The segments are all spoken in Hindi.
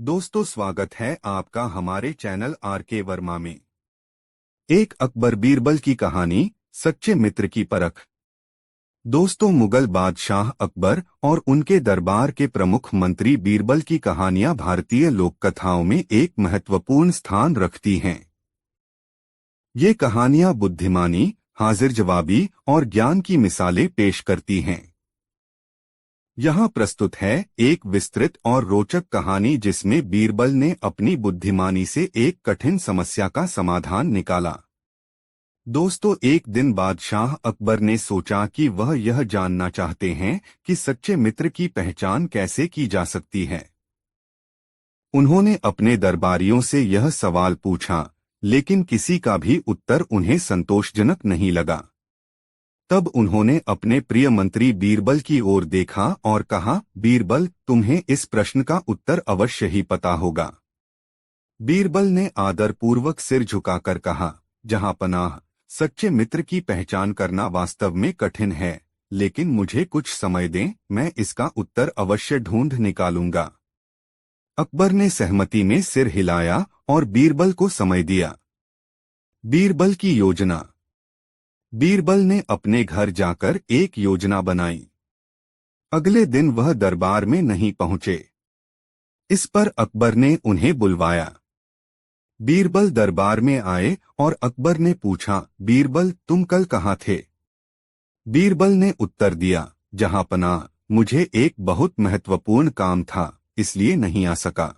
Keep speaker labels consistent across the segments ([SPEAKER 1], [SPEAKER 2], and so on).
[SPEAKER 1] दोस्तों, स्वागत है आपका हमारे चैनल आर.के. वर्मा में। एक अकबर बीरबल की कहानी, सच्चे मित्र की परख। दोस्तों, मुगल बादशाह अकबर और उनके दरबार के प्रमुख मंत्री बीरबल की कहानियां भारतीय लोक कथाओं में एक महत्वपूर्ण स्थान रखती हैं। ये कहानियां बुद्धिमानी, हाजिर जवाबी और ज्ञान की मिसालें पेश करती हैं। यहाँ प्रस्तुत है एक विस्तृत और रोचक कहानी जिसमें बीरबल ने अपनी बुद्धिमानी से एक कठिन समस्या का समाधान निकाला। दोस्तों, एक दिन बादशाह अकबर ने सोचा कि वह यह जानना चाहते हैं कि सच्चे मित्र की पहचान कैसे की जा सकती है। उन्होंने अपने दरबारियों से यह सवाल पूछा, लेकिन किसी का भी उत्तर उन्हें संतोषजनक नहीं लगा। तब उन्होंने अपने प्रिय मंत्री बीरबल की ओर देखा और कहा, बीरबल, तुम्हें इस प्रश्न का उत्तर अवश्य ही पता होगा। बीरबल ने आदरपूर्वक सिर झुकाकर कहा, जहां पनाह, सच्चे मित्र की पहचान करना वास्तव में कठिन है, लेकिन मुझे कुछ समय दें, मैं इसका उत्तर अवश्य ढूंढ निकालूंगा। अकबर ने सहमति में सिर हिलाया और बीरबल को समय दिया। बीरबल की योजना। बीरबल ने अपने घर जाकर एक योजना बनाई। अगले दिन वह दरबार में नहीं पहुंचे। इस पर अकबर ने उन्हें बुलवाया। बीरबल दरबार में आए और अकबर ने पूछा, बीरबल, तुम कल कहाँ थे? बीरबल ने उत्तर दिया, जहां पनाह, मुझे एक बहुत महत्वपूर्ण काम था, इसलिए नहीं आ सका।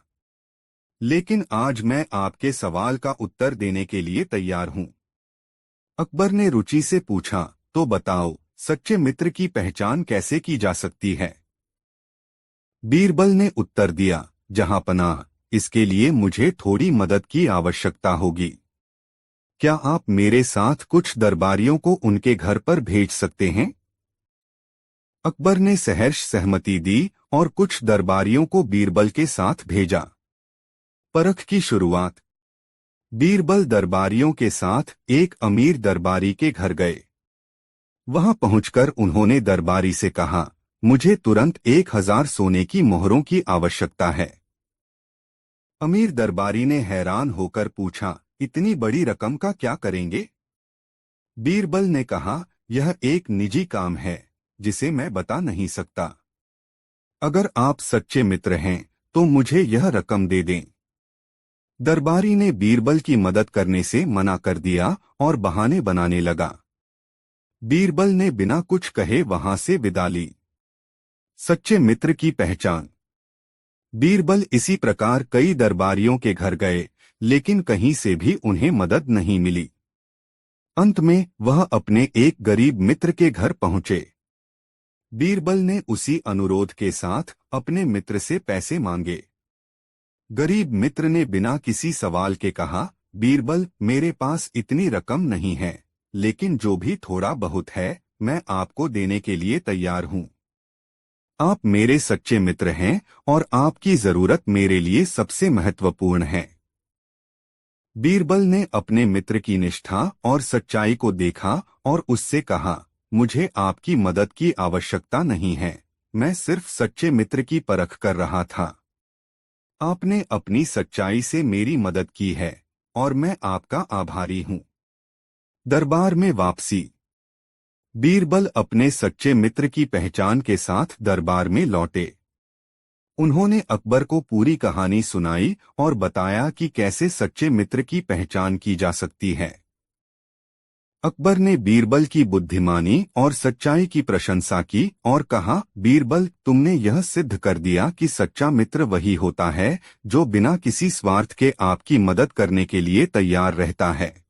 [SPEAKER 1] लेकिन आज मैं आपके सवाल का उत्तर देने के लिए तैयार हूं। अकबर ने रुचि से पूछा, तो बताओ, सच्चे मित्र की पहचान कैसे की जा सकती है? बीरबल ने उत्तर दिया, जहां पनाह, इसके लिए मुझे थोड़ी मदद की आवश्यकता होगी। क्या आप मेरे साथ कुछ दरबारियों को उनके घर पर भेज सकते हैं? अकबर ने सहर्ष सहमति दी और कुछ दरबारियों को बीरबल के साथ भेजा। परख की शुरुआत। बीरबल दरबारियों के साथ एक अमीर दरबारी के घर गए। वहां पहुंचकर उन्होंने दरबारी से कहा, मुझे तुरंत 1000 सोने की मोहरों की आवश्यकता है। अमीर दरबारी ने हैरान होकर पूछा, इतनी बड़ी रकम का क्या करेंगे? बीरबल ने कहा, यह एक निजी काम है, जिसे मैं बता नहीं सकता। अगर आप सच्चे मित्र हैं, तो मुझे यह रकम दे दें। दरबारी ने बीरबल की मदद करने से मना कर दिया और बहाने बनाने लगा। बीरबल ने बिना कुछ कहे वहां से विदा ली। सच्चे मित्र की पहचान। बीरबल इसी प्रकार कई दरबारियों के घर गए, लेकिन कहीं से भी उन्हें मदद नहीं मिली। अंत में वह अपने एक गरीब मित्र के घर पहुंचे। बीरबल ने उसी अनुरोध के साथ अपने मित्र से पैसे मांगे। गरीब मित्र ने बिना किसी सवाल के कहा, बीरबल, मेरे पास इतनी रकम नहीं है, लेकिन जो भी थोड़ा बहुत है, मैं आपको देने के लिए तैयार हूं। आप मेरे सच्चे मित्र हैं और आपकी जरूरत मेरे लिए सबसे महत्वपूर्ण है। बीरबल ने अपने मित्र की निष्ठा और सच्चाई को देखा और उससे कहा, मुझे आपकी मदद की आवश्यकता नहीं है, मैं सिर्फ सच्चे मित्र की परख कर रहा था। आपने अपनी सच्चाई से मेरी मदद की है और मैं आपका आभारी हूं। दरबार में वापसी। बीरबल अपने सच्चे मित्र की पहचान के साथ दरबार में लौटे। उन्होंने अकबर को पूरी कहानी सुनाई और बताया कि कैसे सच्चे मित्र की पहचान की जा सकती है। अकबर ने बीरबल की बुद्धिमानी और सच्चाई की प्रशंसा की और कहा, बीरबल, तुमने यह सिद्ध कर दिया कि सच्चा मित्र वही होता है जो बिना किसी स्वार्थ के आपकी मदद करने के लिए तैयार रहता है।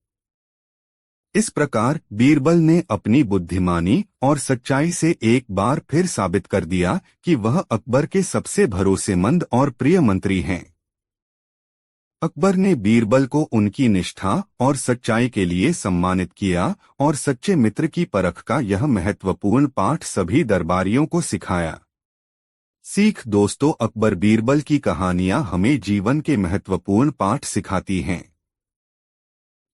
[SPEAKER 1] इस प्रकार बीरबल ने अपनी बुद्धिमानी और सच्चाई से एक बार फिर साबित कर दिया कि वह अकबर के सबसे भरोसेमंद और प्रिय मंत्री हैं। अकबर ने बीरबल को उनकी निष्ठा और सच्चाई के लिए सम्मानित किया और सच्चे मित्र की परख का यह महत्वपूर्ण पाठ सभी दरबारियों को सिखाया। सीख। दोस्तों, अकबर बीरबल की कहानियां हमें जीवन के महत्वपूर्ण पाठ सिखाती हैं।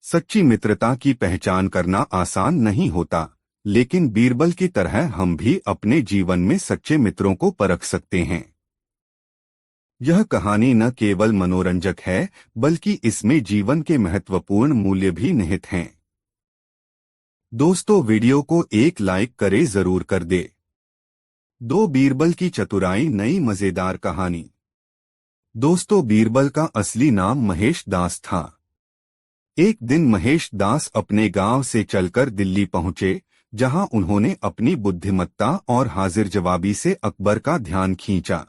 [SPEAKER 1] सच्ची मित्रता की पहचान करना आसान नहीं होता, लेकिन बीरबल की तरह हम भी अपने जीवन में सच्चे मित्रों को परख सकते हैं। यह कहानी न केवल मनोरंजक है बल्कि इसमें जीवन के महत्वपूर्ण मूल्य भी निहित हैं। दोस्तों, वीडियो को एक लाइक करे जरूर कर दे। दो बीरबल की चतुराई, नई मजेदार कहानी। दोस्तों, बीरबल का असली नाम महेश दास था। एक दिन महेश दास अपने गांव से चलकर दिल्ली पहुंचे, जहां उन्होंने अपनी बुद्धिमत्ता और हाजिर जवाबी से अकबर का ध्यान खींचा।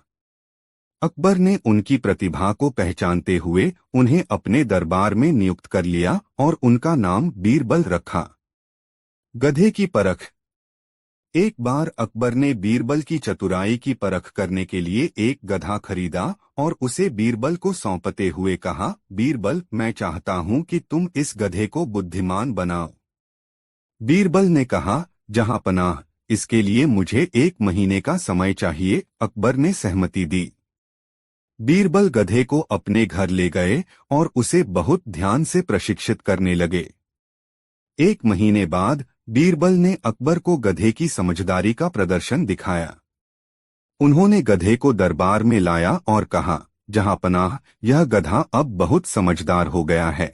[SPEAKER 1] अकबर ने उनकी प्रतिभा को पहचानते हुए उन्हें अपने दरबार में नियुक्त कर लिया और उनका नाम बीरबल रखा। गधे की परख। एक बार अकबर ने बीरबल की चतुराई की परख करने के लिए एक गधा खरीदा और उसे बीरबल को सौंपते हुए कहा, बीरबल, मैं चाहता हूं कि तुम इस गधे को बुद्धिमान बनाओ। बीरबल ने कहा, जहां पनाह, इसके लिए मुझे 1 महीने का समय चाहिए। अकबर ने सहमति दी। बीरबल गधे को अपने घर ले गए और उसे बहुत ध्यान से प्रशिक्षित करने लगे। 1 महीने बाद बीरबल ने अकबर को गधे की समझदारी का प्रदर्शन दिखाया। उन्होंने गधे को दरबार में लाया और कहा, जहां पनाह, यह गधा अब बहुत समझदार हो गया है।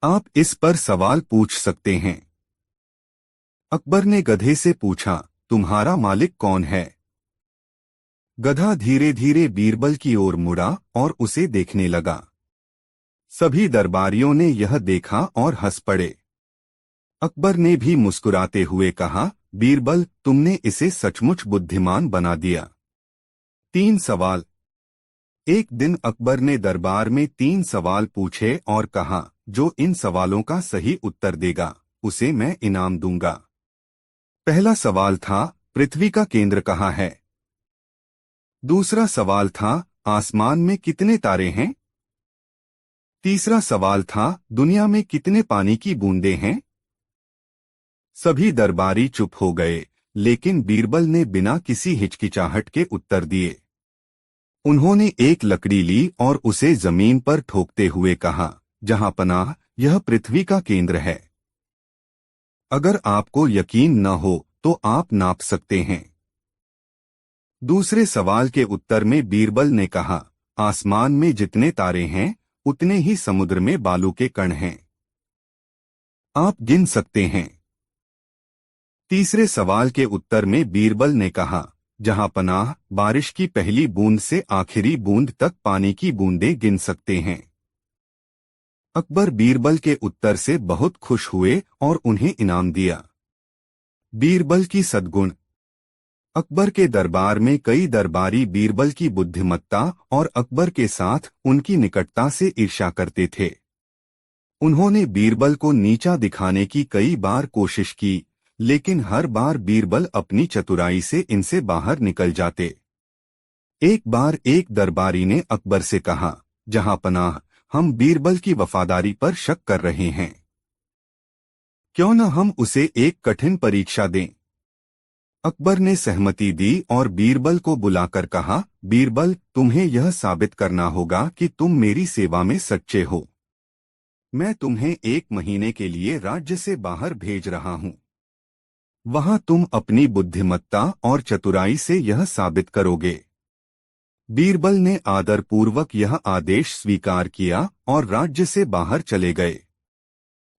[SPEAKER 1] आप इस पर सवाल पूछ सकते हैं। अकबर ने गधे से पूछा, तुम्हारा मालिक कौन है? गधा धीरे धीरे बीरबल की ओर मुड़ा और उसे देखने लगा। सभी दरबारियों ने यह देखा और हंस पड़े। अकबर ने भी मुस्कुराते हुए कहा, बीरबल, तुमने इसे सचमुच बुद्धिमान बना दिया। 3 सवाल। एक दिन अकबर ने दरबार में 3 सवाल पूछे और कहा, जो इन सवालों का सही उत्तर देगा उसे मैं इनाम दूंगा। पहला सवाल था, पृथ्वी का केंद्र कहाँ है? दूसरा सवाल था, आसमान में कितने तारे हैं? तीसरा सवाल था, दुनिया में कितने पानी की बूंदें हैं? सभी दरबारी चुप हो गए, लेकिन बीरबल ने बिना किसी हिचकिचाहट के उत्तर दिए। उन्होंने एक लकड़ी ली और उसे जमीन पर ठोकते हुए कहा, जहां पनाह, यह पृथ्वी का केंद्र है। अगर आपको यकीन न हो तो आप नाप सकते हैं। दूसरे सवाल के उत्तर में बीरबल ने कहा, आसमान में जितने तारे हैं उतने ही समुद्र में बालू के कण हैं। आप गिन सकते हैं। तीसरे सवाल के उत्तर में बीरबल ने कहा, जहां पनाह, बारिश की पहली बूंद से आखिरी बूंद तक पानी की बूंदें गिन सकते हैं। अकबर बीरबल के उत्तर से बहुत खुश हुए और उन्हें इनाम दिया। बीरबल की सद्गुण। अकबर के दरबार में कई दरबारी बीरबल की बुद्धिमत्ता और अकबर के साथ उनकी निकटता से ईर्ष्या करते थे। उन्होंने बीरबल को नीचा दिखाने की कई बार कोशिश की, लेकिन हर बार बीरबल अपनी चतुराई से इनसे बाहर निकल जाते। एक बार एक दरबारी ने अकबर से कहा, जहां पनाह, हम बीरबल की वफादारी पर शक कर रहे हैं। क्यों न हम उसे एक कठिन परीक्षा दें? अकबर ने सहमति दी और बीरबल को बुलाकर कहा, बीरबल, तुम्हें यह साबित करना होगा कि तुम मेरी सेवा में सच्चे हो। मैं तुम्हें 1 महीने के लिए राज्य से बाहर भेज रहा हूं। वहां तुम अपनी बुद्धिमत्ता और चतुराई से यह साबित करोगे। बीरबल ने आदरपूर्वक यह आदेश स्वीकार किया और राज्य से बाहर चले गए।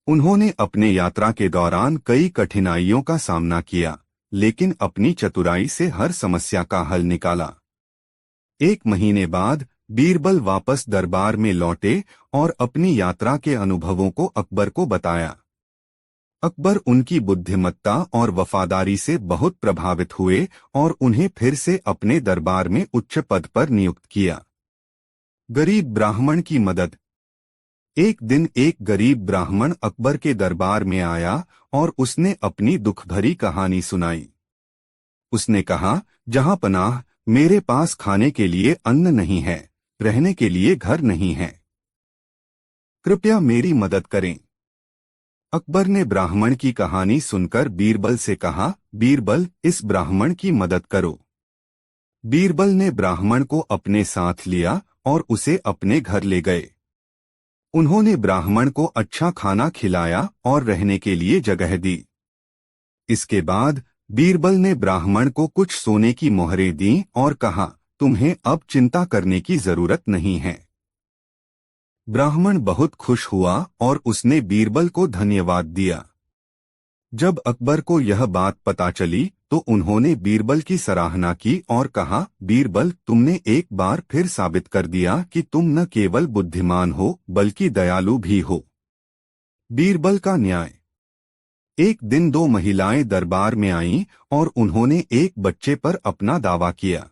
[SPEAKER 1] उन्होंने अपने यात्रा के दौरान कई कठिनाइयों का सामना किया, लेकिन अपनी चतुराई से हर समस्या का हल निकाला। 1 महीने बाद बीरबल वापस दरबार में लौटे और अपनी यात्रा के अनुभवों को अकबर को बताया। अकबर उनकी बुद्धिमत्ता और वफादारी से बहुत प्रभावित हुए और उन्हें फिर से अपने दरबार में उच्च पद पर नियुक्त किया। गरीब ब्राह्मण की मदद। एक दिन एक गरीब ब्राह्मण अकबर के दरबार में आया और उसने अपनी दुख भरी कहानी सुनाई। उसने कहा, जहां पनाह, मेरे पास खाने के लिए अन्न नहीं है, रहने के लिए घर नहीं है। कृपया मेरी मदद करें। अकबर ने ब्राह्मण की कहानी सुनकर बीरबल से कहा, बीरबल, इस ब्राह्मण की मदद करो। बीरबल ने ब्राह्मण को अपने साथ लिया और उसे अपने घर ले गए। उन्होंने ब्राह्मण को अच्छा खाना खिलाया और रहने के लिए जगह दी। इसके बाद बीरबल ने ब्राह्मण को कुछ सोने की मोहरें दीं और कहा, तुम्हें अब चिंता करने की जरूरत नहीं है। ब्राह्मण बहुत खुश हुआ और उसने बीरबल को धन्यवाद दिया। जब अकबर को यह बात पता चली तो उन्होंने बीरबल की सराहना की और कहा, बीरबल, तुमने एक बार फिर साबित कर दिया कि तुम न केवल बुद्धिमान हो बल्कि दयालु भी हो। बीरबल का न्याय। एक दिन दो महिलाएं दरबार में आईं और उन्होंने एक बच्चे पर अपना दावा किया।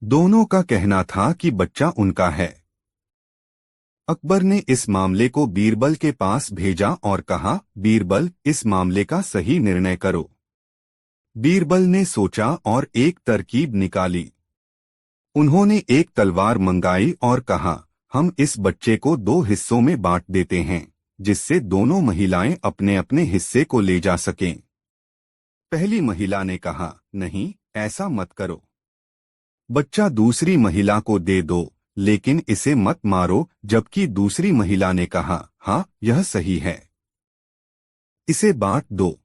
[SPEAKER 1] दोनों का कहना था कि बच्चा उनका है। अकबर ने इस मामले को बीरबल के पास भेजा और कहा, बीरबल, इस मामले का सही निर्णय करो। बीरबल ने सोचा और एक तरकीब निकाली। उन्होंने एक तलवार मंगाई और कहा, हम इस बच्चे को दो हिस्सों में बांट देते हैं, जिससे दोनों महिलाएं अपने अपने हिस्से को ले जा सकें। पहली महिला ने कहा, नहीं, ऐसा मत करो। बच्चा दूसरी महिला को दे दो, लेकिन इसे मत मारो। जबकि दूसरी महिला ने कहा, हाँ, यह सही है, इसे बांट दो।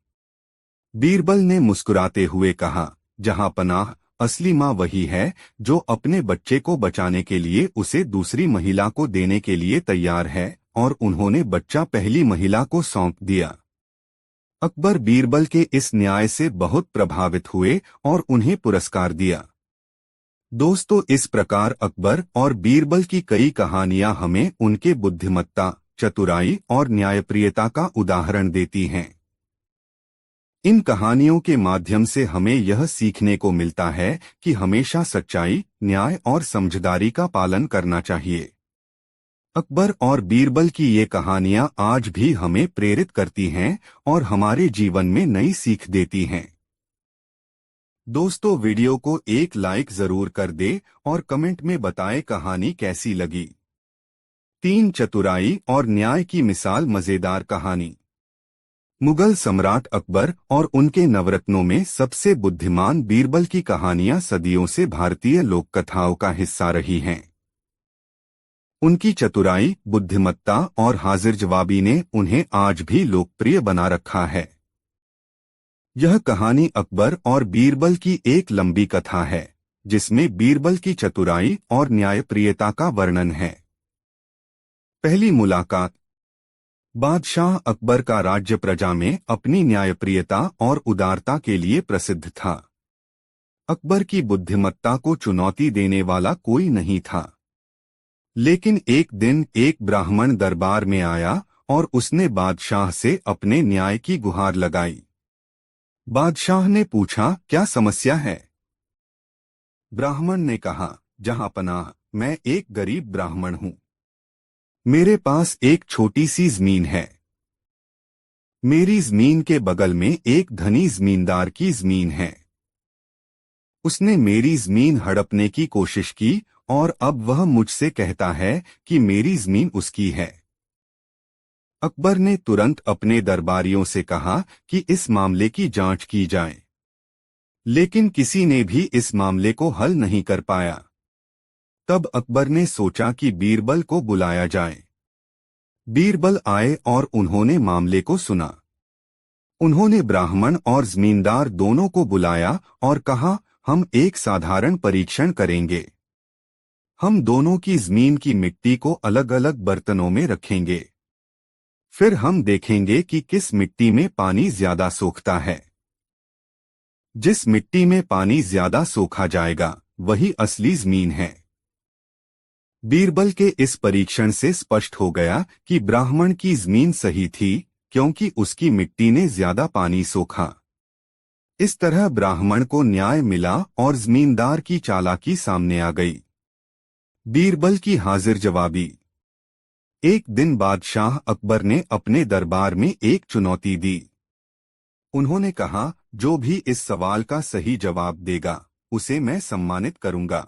[SPEAKER 1] बीरबल ने मुस्कुराते हुए कहा, जहां पनाह, असली माँ वही है जो अपने बच्चे को बचाने के लिए उसे दूसरी महिला को देने के लिए तैयार है, और उन्होंने बच्चा पहली महिला को सौंप दिया। अकबर बीरबल के इस न्याय से बहुत प्रभावित हुए और उन्हें पुरस्कार दिया। दोस्तों, इस प्रकार अकबर और बीरबल की कई कहानियां हमें उनके बुद्धिमत्ता, चतुराई और न्यायप्रियता का उदाहरण देती हैं। इन कहानियों के माध्यम से हमें यह सीखने को मिलता है कि हमेशा सच्चाई, न्याय और समझदारी का पालन करना चाहिए। अकबर और बीरबल की ये कहानियां आज भी हमें प्रेरित करती हैं और हमारे जीवन में नई सीख देती हैं। दोस्तों, वीडियो को एक लाइक जरूर कर दे और कमेंट में बताएं कहानी कैसी लगी। 3 चतुराई और न्याय की मिसाल। मजेदार कहानी। मुगल सम्राट अकबर और उनके नवरत्नों में सबसे बुद्धिमान बीरबल की कहानियां सदियों से भारतीय लोक कथाओं का हिस्सा रही हैं। उनकी चतुराई, बुद्धिमत्ता और हाजिर जवाबी ने उन्हें आज भी लोकप्रिय बना रखा है। यह कहानी अकबर और बीरबल की एक लंबी कथा है, जिसमें बीरबल की चतुराई और न्यायप्रियता का वर्णन है। पहली मुलाकात। बादशाह अकबर का राज्य प्रजा में अपनी न्यायप्रियता और उदारता के लिए प्रसिद्ध था। अकबर की बुद्धिमत्ता को चुनौती देने वाला कोई नहीं था। लेकिन एक दिन एक ब्राह्मण दरबार में आया और उसने बादशाह से अपने न्याय की गुहार लगाई। बादशाह ने पूछा, क्या समस्या है? ब्राह्मण ने कहा, जहांपनाह, मैं एक गरीब ब्राह्मण हूं। मेरे पास एक छोटी सी जमीन है। मेरी जमीन के बगल में एक धनी जमींदार की जमीन है। उसने मेरी जमीन हड़पने की कोशिश की और अब वह मुझसे कहता है कि मेरी जमीन उसकी है। अकबर ने तुरंत अपने दरबारियों से कहा कि इस मामले की जांच की जाए। लेकिन किसी ने भी इस मामले को हल नहीं कर पाया। तब अकबर ने सोचा कि बीरबल को बुलाया जाए। बीरबल आए और उन्होंने मामले को सुना। उन्होंने ब्राह्मण और जमींदार दोनों को बुलाया और कहा, हम एक साधारण परीक्षण करेंगे। हम दोनों की जमीन की मिट्टी को अलग अलग बर्तनों में रखेंगे। फिर हम देखेंगे कि किस मिट्टी में पानी ज्यादा सोखता है। जिस मिट्टी में पानी ज्यादा सोखा जाएगा, वही असली जमीन है। बीरबल के इस परीक्षण से स्पष्ट हो गया कि ब्राह्मण की जमीन सही थी, क्योंकि उसकी मिट्टी ने ज्यादा पानी सोखा। इस तरह ब्राह्मण को न्याय मिला और जमींदार की चालाकी सामने आ गई। बीरबल की हाजिर जवाबी। एक दिन बादशाह अकबर ने अपने दरबार में एक चुनौती दी। उन्होंने कहा, जो भी इस सवाल का सही जवाब देगा, उसे मैं सम्मानित करूंगा।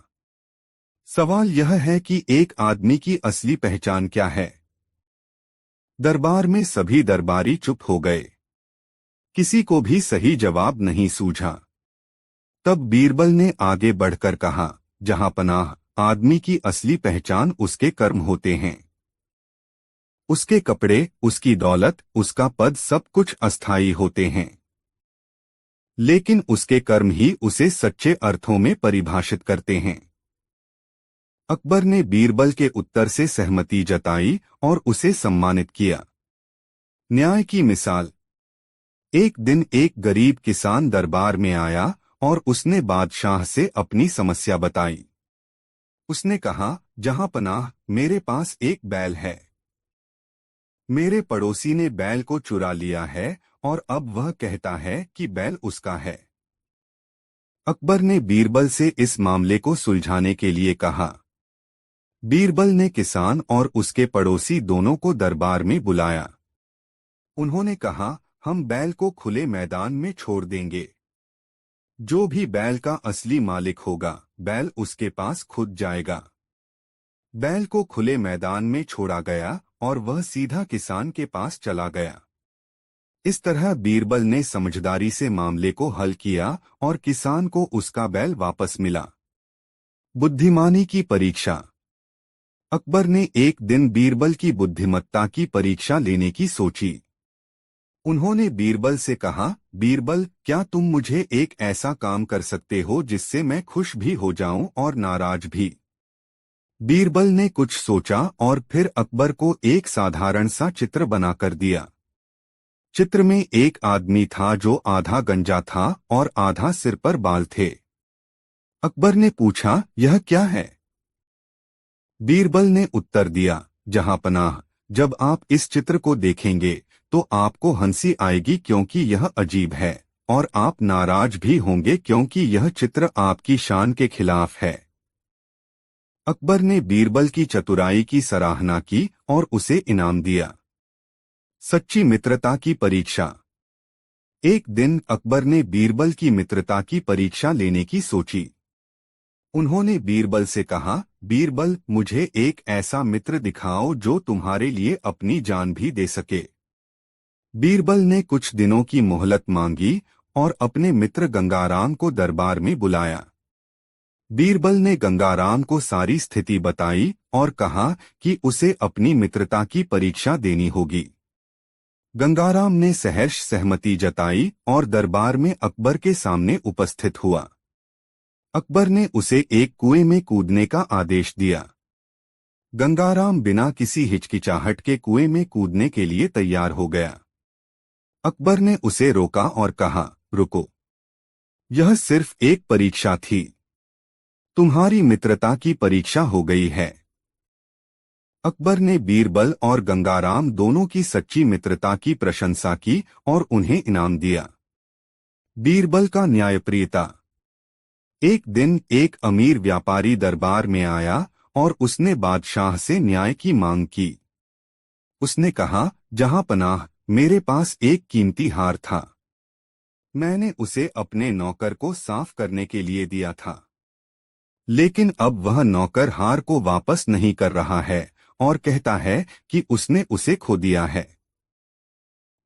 [SPEAKER 1] सवाल यह है कि एक आदमी की असली पहचान क्या है? दरबार में सभी दरबारी चुप हो गए। किसी को भी सही जवाब नहीं सूझा। तब बीरबल ने आगे बढ़कर कहा, जहांपनाह, आदमी की असली पहचान उसके कर्म होते हैं। उसके कपड़े, उसकी दौलत, उसका पद, सब कुछ अस्थायी होते हैं। लेकिन उसके कर्म ही उसे सच्चे अर्थों में परिभाषित करते हैं। अकबर ने बीरबल के उत्तर से सहमति जताई और उसे सम्मानित किया। न्याय की मिसाल। एक दिन एक गरीब किसान दरबार में आया और उसने बादशाह से अपनी समस्या बताई। उसने कहा, जहां पनाह, मेरे पास एक बैल है। मेरे पड़ोसी ने बैल को चुरा लिया है और अब वह कहता है कि बैल उसका है। अकबर ने बीरबल से इस मामले को सुलझाने के लिए कहा। बीरबल ने किसान और उसके पड़ोसी दोनों को दरबार में बुलाया। उन्होंने कहा, हम बैल को खुले मैदान में छोड़ देंगे। जो भी बैल का असली मालिक होगा, बैल उसके पास खुद जाएगा। बैल को खुले मैदान में छोड़ा गया और वह सीधा किसान के पास चला गया। इस तरह बीरबल ने समझदारी से मामले को हल किया और किसान को उसका बैल वापस मिला। बुद्धिमानी की परीक्षा। अकबर ने एक दिन बीरबल की बुद्धिमत्ता की परीक्षा लेने की सोची। उन्होंने बीरबल से कहा, बीरबल, क्या तुम मुझे एक ऐसा काम कर सकते हो जिससे मैं खुश भी हो जाऊं और नाराज भी? बीरबल ने कुछ सोचा और फिर अकबर को एक साधारण सा चित्र बनाकर दिया। चित्र में एक आदमी था जो आधा गंजा था और आधा सिर पर बाल थे। अकबर ने पूछा, यह क्या है? बीरबल ने उत्तर दिया, जहां पनाह, जब आप इस चित्र को देखेंगे तो आपको हंसी आएगी क्योंकि यह अजीब है, और आप नाराज भी होंगे क्योंकि यह चित्र आपकी शान के खिलाफ है। अकबर ने बीरबल की चतुराई की सराहना की और उसे इनाम दिया। सच्ची मित्रता की परीक्षा। एक दिन अकबर ने बीरबल की मित्रता की परीक्षा लेने की सोची। उन्होंने बीरबल से कहा, बीरबल, मुझे एक ऐसा मित्र दिखाओ जो तुम्हारे लिए अपनी जान भी दे सके। बीरबल ने कुछ दिनों की मोहलत मांगी और अपने मित्र गंगाराम को दरबार में बुलाया। बीरबल ने गंगाराम को सारी स्थिति बताई और कहा कि उसे अपनी मित्रता की परीक्षा देनी होगी। गंगाराम ने सहर्ष सहमति जताई और दरबार में अकबर के सामने उपस्थित हुआ। अकबर ने उसे एक कुएं में कूदने का आदेश दिया। गंगाराम बिना किसी हिचकिचाहट के कुएं में कूदने के लिए तैयार हो गया। अकबर ने उसे रोका और कहा, रुको, यह सिर्फ एक परीक्षा थी। तुम्हारी मित्रता की परीक्षा हो गई है। अकबर ने बीरबल और गंगाराम दोनों की सच्ची मित्रता की प्रशंसा की और उन्हें इनाम दिया। बीरबल का न्यायप्रियता। एक दिन एक अमीर व्यापारी दरबार में आया और उसने बादशाह से न्याय की मांग की। उसने कहा, जहां पनाह, मेरे पास एक कीमती हार था। मैंने उसे अपने नौकर को साफ करने के लिए दिया था, लेकिन अब वह नौकर हार को वापस नहीं कर रहा है और कहता है कि उसने उसे खो दिया है।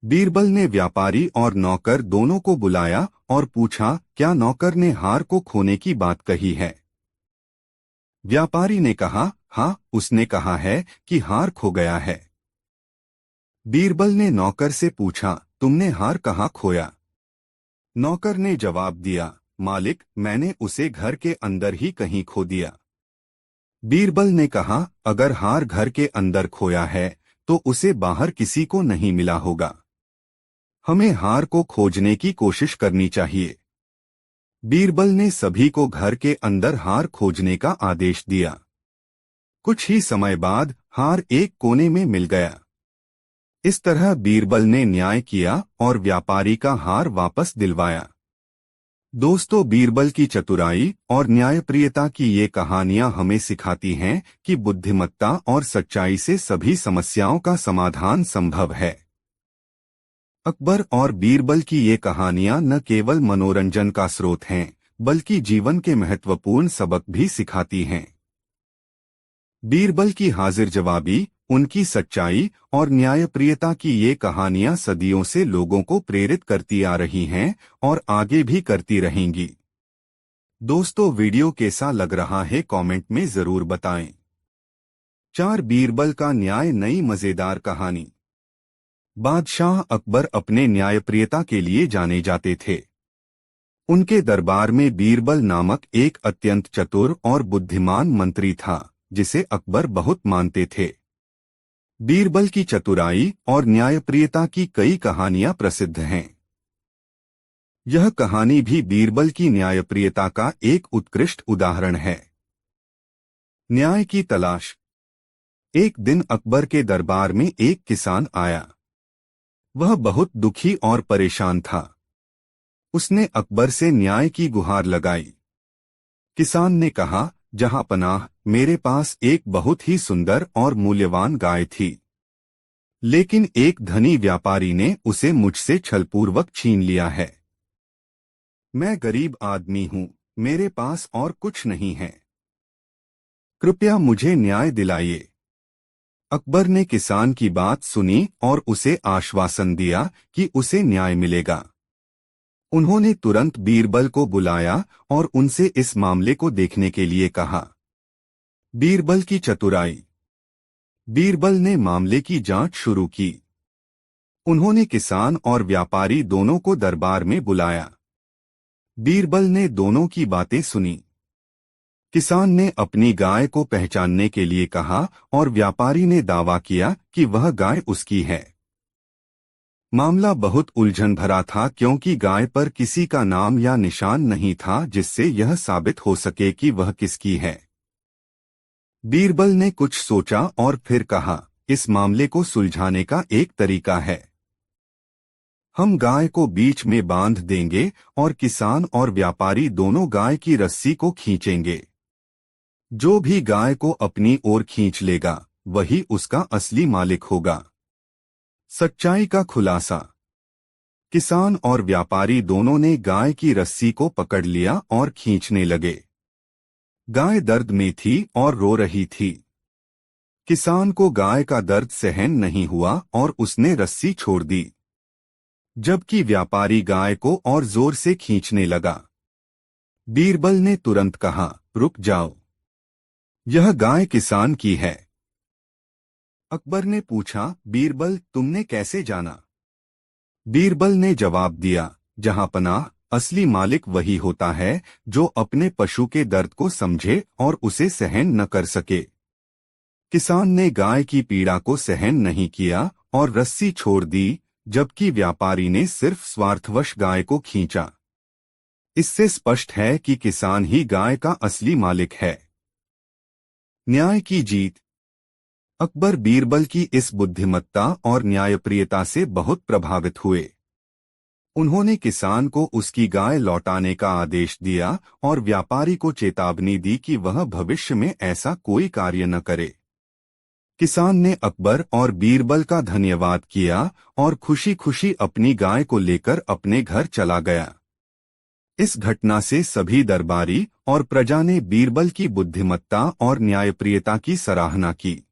[SPEAKER 1] बीरबल ने व्यापारी और नौकर दोनों को बुलाया और पूछा, क्या नौकर ने हार को खोने की बात कही है? व्यापारी ने कहा, हाँ, उसने कहा है कि हार खो गया है। बीरबल ने नौकर से पूछा, तुमने हार कहाँ खोया? नौकर ने जवाब दिया, मालिक, मैंने उसे घर के अंदर ही कहीं खो दिया। बीरबल ने कहा, अगर हार घर के अंदर खोया है तो उसे बाहर किसी को नहीं मिला होगा। हमें हार को खोजने की कोशिश करनी चाहिए। बीरबल ने सभी को घर के अंदर हार खोजने का आदेश दिया। कुछ ही समय बाद हार एक कोने में मिल गया। इस तरह बीरबल ने न्याय किया और व्यापारी का हार वापस दिलवाया। दोस्तों, बीरबल की चतुराई और न्यायप्रियता की ये कहानियां हमें सिखाती हैं कि बुद्धिमत्ता और सच्चाई से सभी समस्याओं का समाधान संभव है। अकबर और बीरबल की ये कहानियां न केवल मनोरंजन का स्रोत हैं, बल्कि जीवन के महत्वपूर्ण सबक भी सिखाती हैं। बीरबल की हाजिर जवाबी, उनकी सच्चाई और न्यायप्रियता की ये कहानियां सदियों से लोगों को प्रेरित करती आ रही हैं और आगे भी करती रहेंगी। दोस्तों, वीडियो कैसा लग रहा है कमेंट में जरूर बताएं। 4 बीरबल का न्याय, नई मजेदार कहानी। बादशाह अकबर अपने न्यायप्रियता के लिए जाने जाते थे। उनके दरबार में बीरबल नामक एक अत्यंत चतुर और बुद्धिमान मंत्री था, जिसे अकबर बहुत मानते थे। बीरबल की चतुराई और न्यायप्रियता की कई कहानियां प्रसिद्ध हैं। यह कहानी भी बीरबल की न्यायप्रियता का एक उत्कृष्ट उदाहरण है। न्याय की तलाश। एक दिन अकबर के दरबार में एक किसान आया। वह बहुत दुखी और परेशान था। उसने अकबर से न्याय की गुहार लगाई। किसान ने कहा, जहांपनाह, मेरे पास एक बहुत ही सुंदर और मूल्यवान गाय थी, लेकिन एक धनी व्यापारी ने उसे मुझसे छलपूर्वक छीन लिया है। मैं गरीब आदमी हूं, मेरे पास और कुछ नहीं है। कृपया मुझे न्याय दिलाइए। अकबर ने किसान की बात सुनी और उसे आश्वासन दिया कि उसे न्याय मिलेगा। उन्होंने तुरंत बीरबल को बुलाया और उनसे इस मामले को देखने के लिए कहा। बीरबल की चतुराई। बीरबल ने मामले की जांच शुरू की। उन्होंने किसान और व्यापारी दोनों को दरबार में बुलाया। बीरबल ने दोनों की बातें सुनी। किसान ने अपनी गाय को पहचानने के लिए कहा और व्यापारी ने दावा किया कि वह गाय उसकी है। मामला बहुत उलझन भरा था, क्योंकि गाय पर किसी का नाम या निशान नहीं था जिससे यह साबित हो सके कि वह किसकी है। बीरबल ने कुछ सोचा और फिर कहा, इस मामले को सुलझाने का एक तरीका है। हम गाय को बीच में बांध देंगे और किसान और व्यापारी दोनों गाय की रस्सी को खींचेंगे। जो भी गाय को अपनी ओर खींच लेगा, वही उसका असली मालिक होगा। सच्चाई का खुलासा। किसान और व्यापारी दोनों ने गाय की रस्सी को पकड़ लिया और खींचने लगे। गाय दर्द में थी और रो रही थी। किसान को गाय का दर्द सहन नहीं हुआ और उसने रस्सी छोड़ दी, जबकि व्यापारी गाय को और जोर से खींचने लगा। बीरबल ने तुरंत कहा, रुक जाओ, यह गाय किसान की है। अकबर ने पूछा, बीरबल, तुमने कैसे जाना? बीरबल ने जवाब दिया, जहांपनाह, असली मालिक वही होता है जो अपने पशु के दर्द को समझे और उसे सहन न कर सके। किसान ने गाय की पीड़ा को सहन नहीं किया और रस्सी छोड़ दी, जबकि व्यापारी ने सिर्फ स्वार्थवश गाय को खींचा। इससे स्पष्ट है कि किसान ही गाय का असली मालिक है। न्याय की जीत। अकबर बीरबल की इस बुद्धिमत्ता और न्यायप्रियता से बहुत प्रभावित हुए। उन्होंने किसान को उसकी गाय लौटाने का आदेश दिया और व्यापारी को चेतावनी दी कि वह भविष्य में ऐसा कोई कार्य न करे। किसान ने अकबर और बीरबल का धन्यवाद किया और खुशी खुशी अपनी गाय को लेकर अपने घर चला गया। इस घटना से सभी दरबारी और प्रजा ने बीरबल की बुद्धिमत्ता और न्यायप्रियता की सराहना की।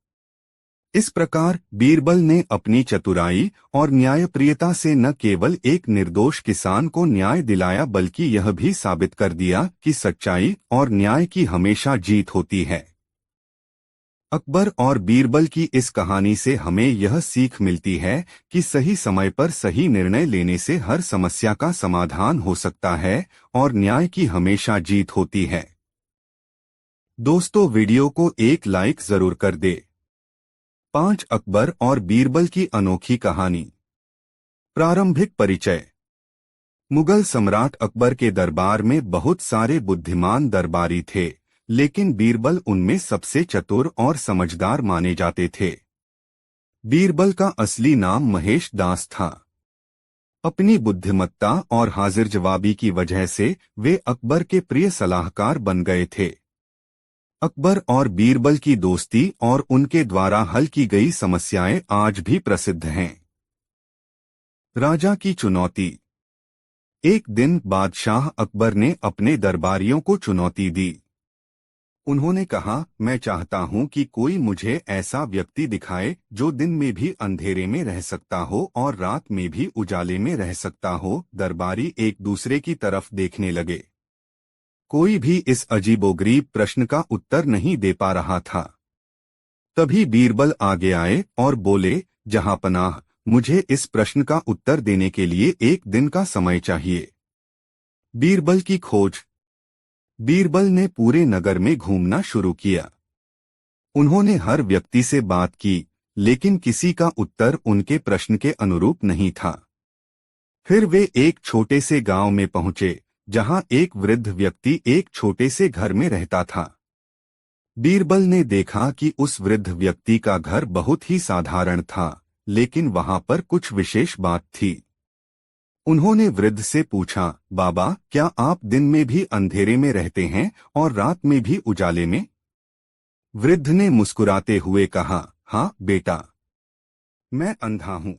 [SPEAKER 1] इस प्रकार बीरबल ने अपनी चतुराई और न्यायप्रियता से न केवल एक निर्दोष किसान को न्याय दिलाया, बल्कि यह भी साबित कर दिया कि सच्चाई और न्याय की हमेशा जीत होती है। अकबर और बीरबल की इस कहानी से हमें यह सीख मिलती है कि सही समय पर सही निर्णय लेने से हर समस्या का समाधान हो सकता है और न्याय की हमेशा जीत होती है। दोस्तों, वीडियो को एक लाइक जरूर कर दे। 5 अकबर और बीरबल की अनोखी कहानी। प्रारंभिक परिचय। मुगल सम्राट अकबर के दरबार में बहुत सारे बुद्धिमान दरबारी थे, लेकिन बीरबल उनमें सबसे चतुर और समझदार माने जाते थे। बीरबल का असली नाम महेश दास था। अपनी बुद्धिमत्ता और हाजिर जवाबी की वजह से वे अकबर के प्रिय सलाहकार बन गए थे। अकबर और बीरबल की दोस्ती और उनके द्वारा हल की गई समस्याएं आज भी प्रसिद्ध हैं। राजा की चुनौती। एक दिन बादशाह अकबर ने अपने दरबारियों को चुनौती दी। उन्होंने कहा, मैं चाहता हूं कि कोई मुझे ऐसा व्यक्ति दिखाए जो दिन में भी अंधेरे में रह सकता हो और रात में भी उजाले में रह सकता हो। दरबारी एक दूसरे की तरफ देखने लगे। कोई भी इस अजीबोगरीब प्रश्न का उत्तर नहीं दे पा रहा था। तभी बीरबल आगे आए और बोले, जहांपनाह, मुझे इस प्रश्न का उत्तर देने के लिए एक दिन का समय चाहिए। बीरबल की खोज। बीरबल ने पूरे नगर में घूमना शुरू किया। उन्होंने हर व्यक्ति से बात की, लेकिन किसी का उत्तर उनके प्रश्न के अनुरूप नहीं था। फिर वे एक छोटे से गांव में पहुंचे, जहां एक वृद्ध व्यक्ति एक छोटे से घर में रहता था। बीरबल ने देखा कि उस वृद्ध व्यक्ति का घर बहुत ही साधारण था, लेकिन वहां पर कुछ विशेष बात थी। उन्होंने वृद्ध से पूछा, बाबा, क्या आप दिन में भी अंधेरे में रहते हैं और रात में भी उजाले में? वृद्ध ने मुस्कुराते हुए कहा, हाँ बेटा, मैं अंधा हूँ।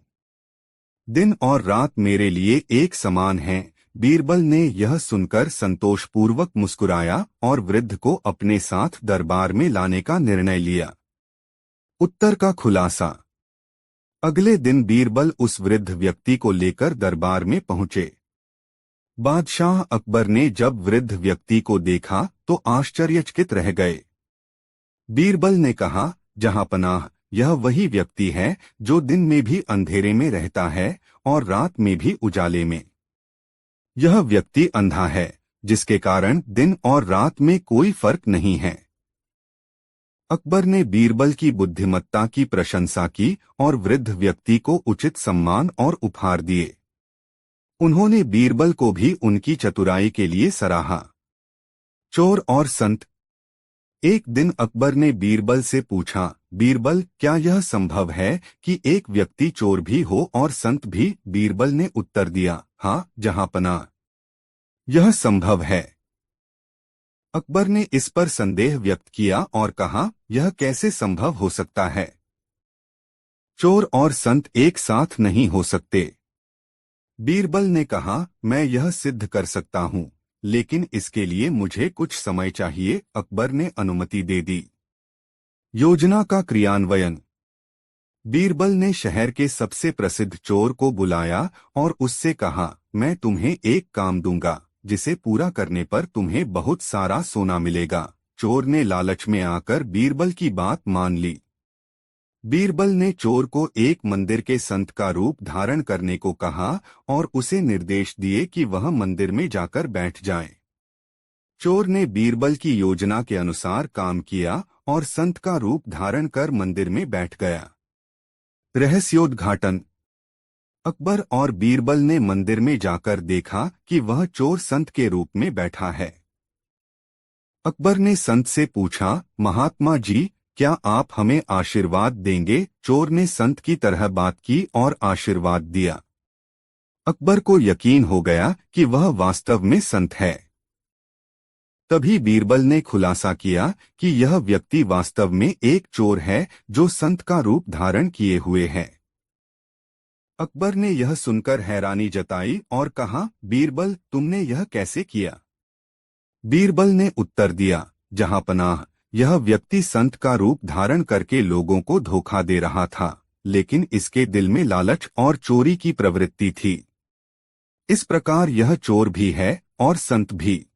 [SPEAKER 1] दिन और रात मेरे लिए एक समान हैं। बीरबल ने यह सुनकर संतोषपूर्वक मुस्कुराया और वृद्ध को अपने साथ दरबार में लाने का निर्णय लिया। उत्तर का खुलासा। अगले दिन बीरबल उस वृद्ध व्यक्ति को लेकर दरबार में पहुंचे। बादशाह अकबर ने जब वृद्ध व्यक्ति को देखा तो आश्चर्यचकित रह गए। बीरबल ने कहा, जहांपनाह, यह वही व्यक्ति है जो दिन में भी अंधेरे में रहता है और रात में भी उजाले में। यह व्यक्ति अंधा है, जिसके कारण दिन और रात में कोई फर्क नहीं है। अकबर ने बीरबल की बुद्धिमत्ता की प्रशंसा की और वृद्ध व्यक्ति को उचित सम्मान और उपहार दिए। उन्होंने बीरबल को भी उनकी चतुराई के लिए सराहा। चोर और संत। एक दिन अकबर ने बीरबल से पूछा, बीरबल, क्या यह संभव है कि एक व्यक्ति चोर भी हो और संत भी? बीरबल ने उत्तर दिया, हाँ जहांपनाह, यह संभव है। अकबर ने इस पर संदेह व्यक्त किया और कहा, यह कैसे संभव हो सकता है? चोर और संत एक साथ नहीं हो सकते। बीरबल ने कहा, मैं यह सिद्ध कर सकता हूँ, लेकिन इसके लिए मुझे कुछ समय चाहिए। अकबर ने अनुमति दे दी। योजना का क्रियान्वयन। बीरबल ने शहर के सबसे प्रसिद्ध चोर को बुलाया और उससे कहा, मैं तुम्हें एक काम दूंगा, जिसे पूरा करने पर तुम्हें बहुत सारा सोना मिलेगा। चोर ने लालच में आकर बीरबल की बात मान ली। बीरबल ने चोर को एक मंदिर के संत का रूप धारण करने को कहा और उसे निर्देश दिए कि वह मंदिर में जाकर बैठ जाए। चोर ने बीरबल की योजना के अनुसार काम किया और संत का रूप धारण कर मंदिर में बैठ गया। रहस्योद्घाटन। अकबर और बीरबल ने मंदिर में जाकर देखा कि वह चोर संत के रूप में बैठा है। अकबर ने संत से पूछा, महात्मा जी, क्या आप हमें आशीर्वाद देंगे? चोर ने संत की तरह बात की और आशीर्वाद दिया। अकबर को यकीन हो गया कि वह वास्तव में संत है। तभी बीरबल ने खुलासा किया कि यह व्यक्ति वास्तव में एक चोर है जो संत का रूप धारण किए हुए है। अकबर ने यह सुनकर हैरानी जताई और कहा, बीरबल, तुमने यह कैसे किया? बीरबल ने उत्तर दिया, जहांपनाह, यह व्यक्ति संत का रूप धारण करके लोगों को धोखा दे रहा था, लेकिन इसके दिल में लालच और चोरी की प्रवृत्ति थी। इस प्रकार यह चोर भी है और संत भी।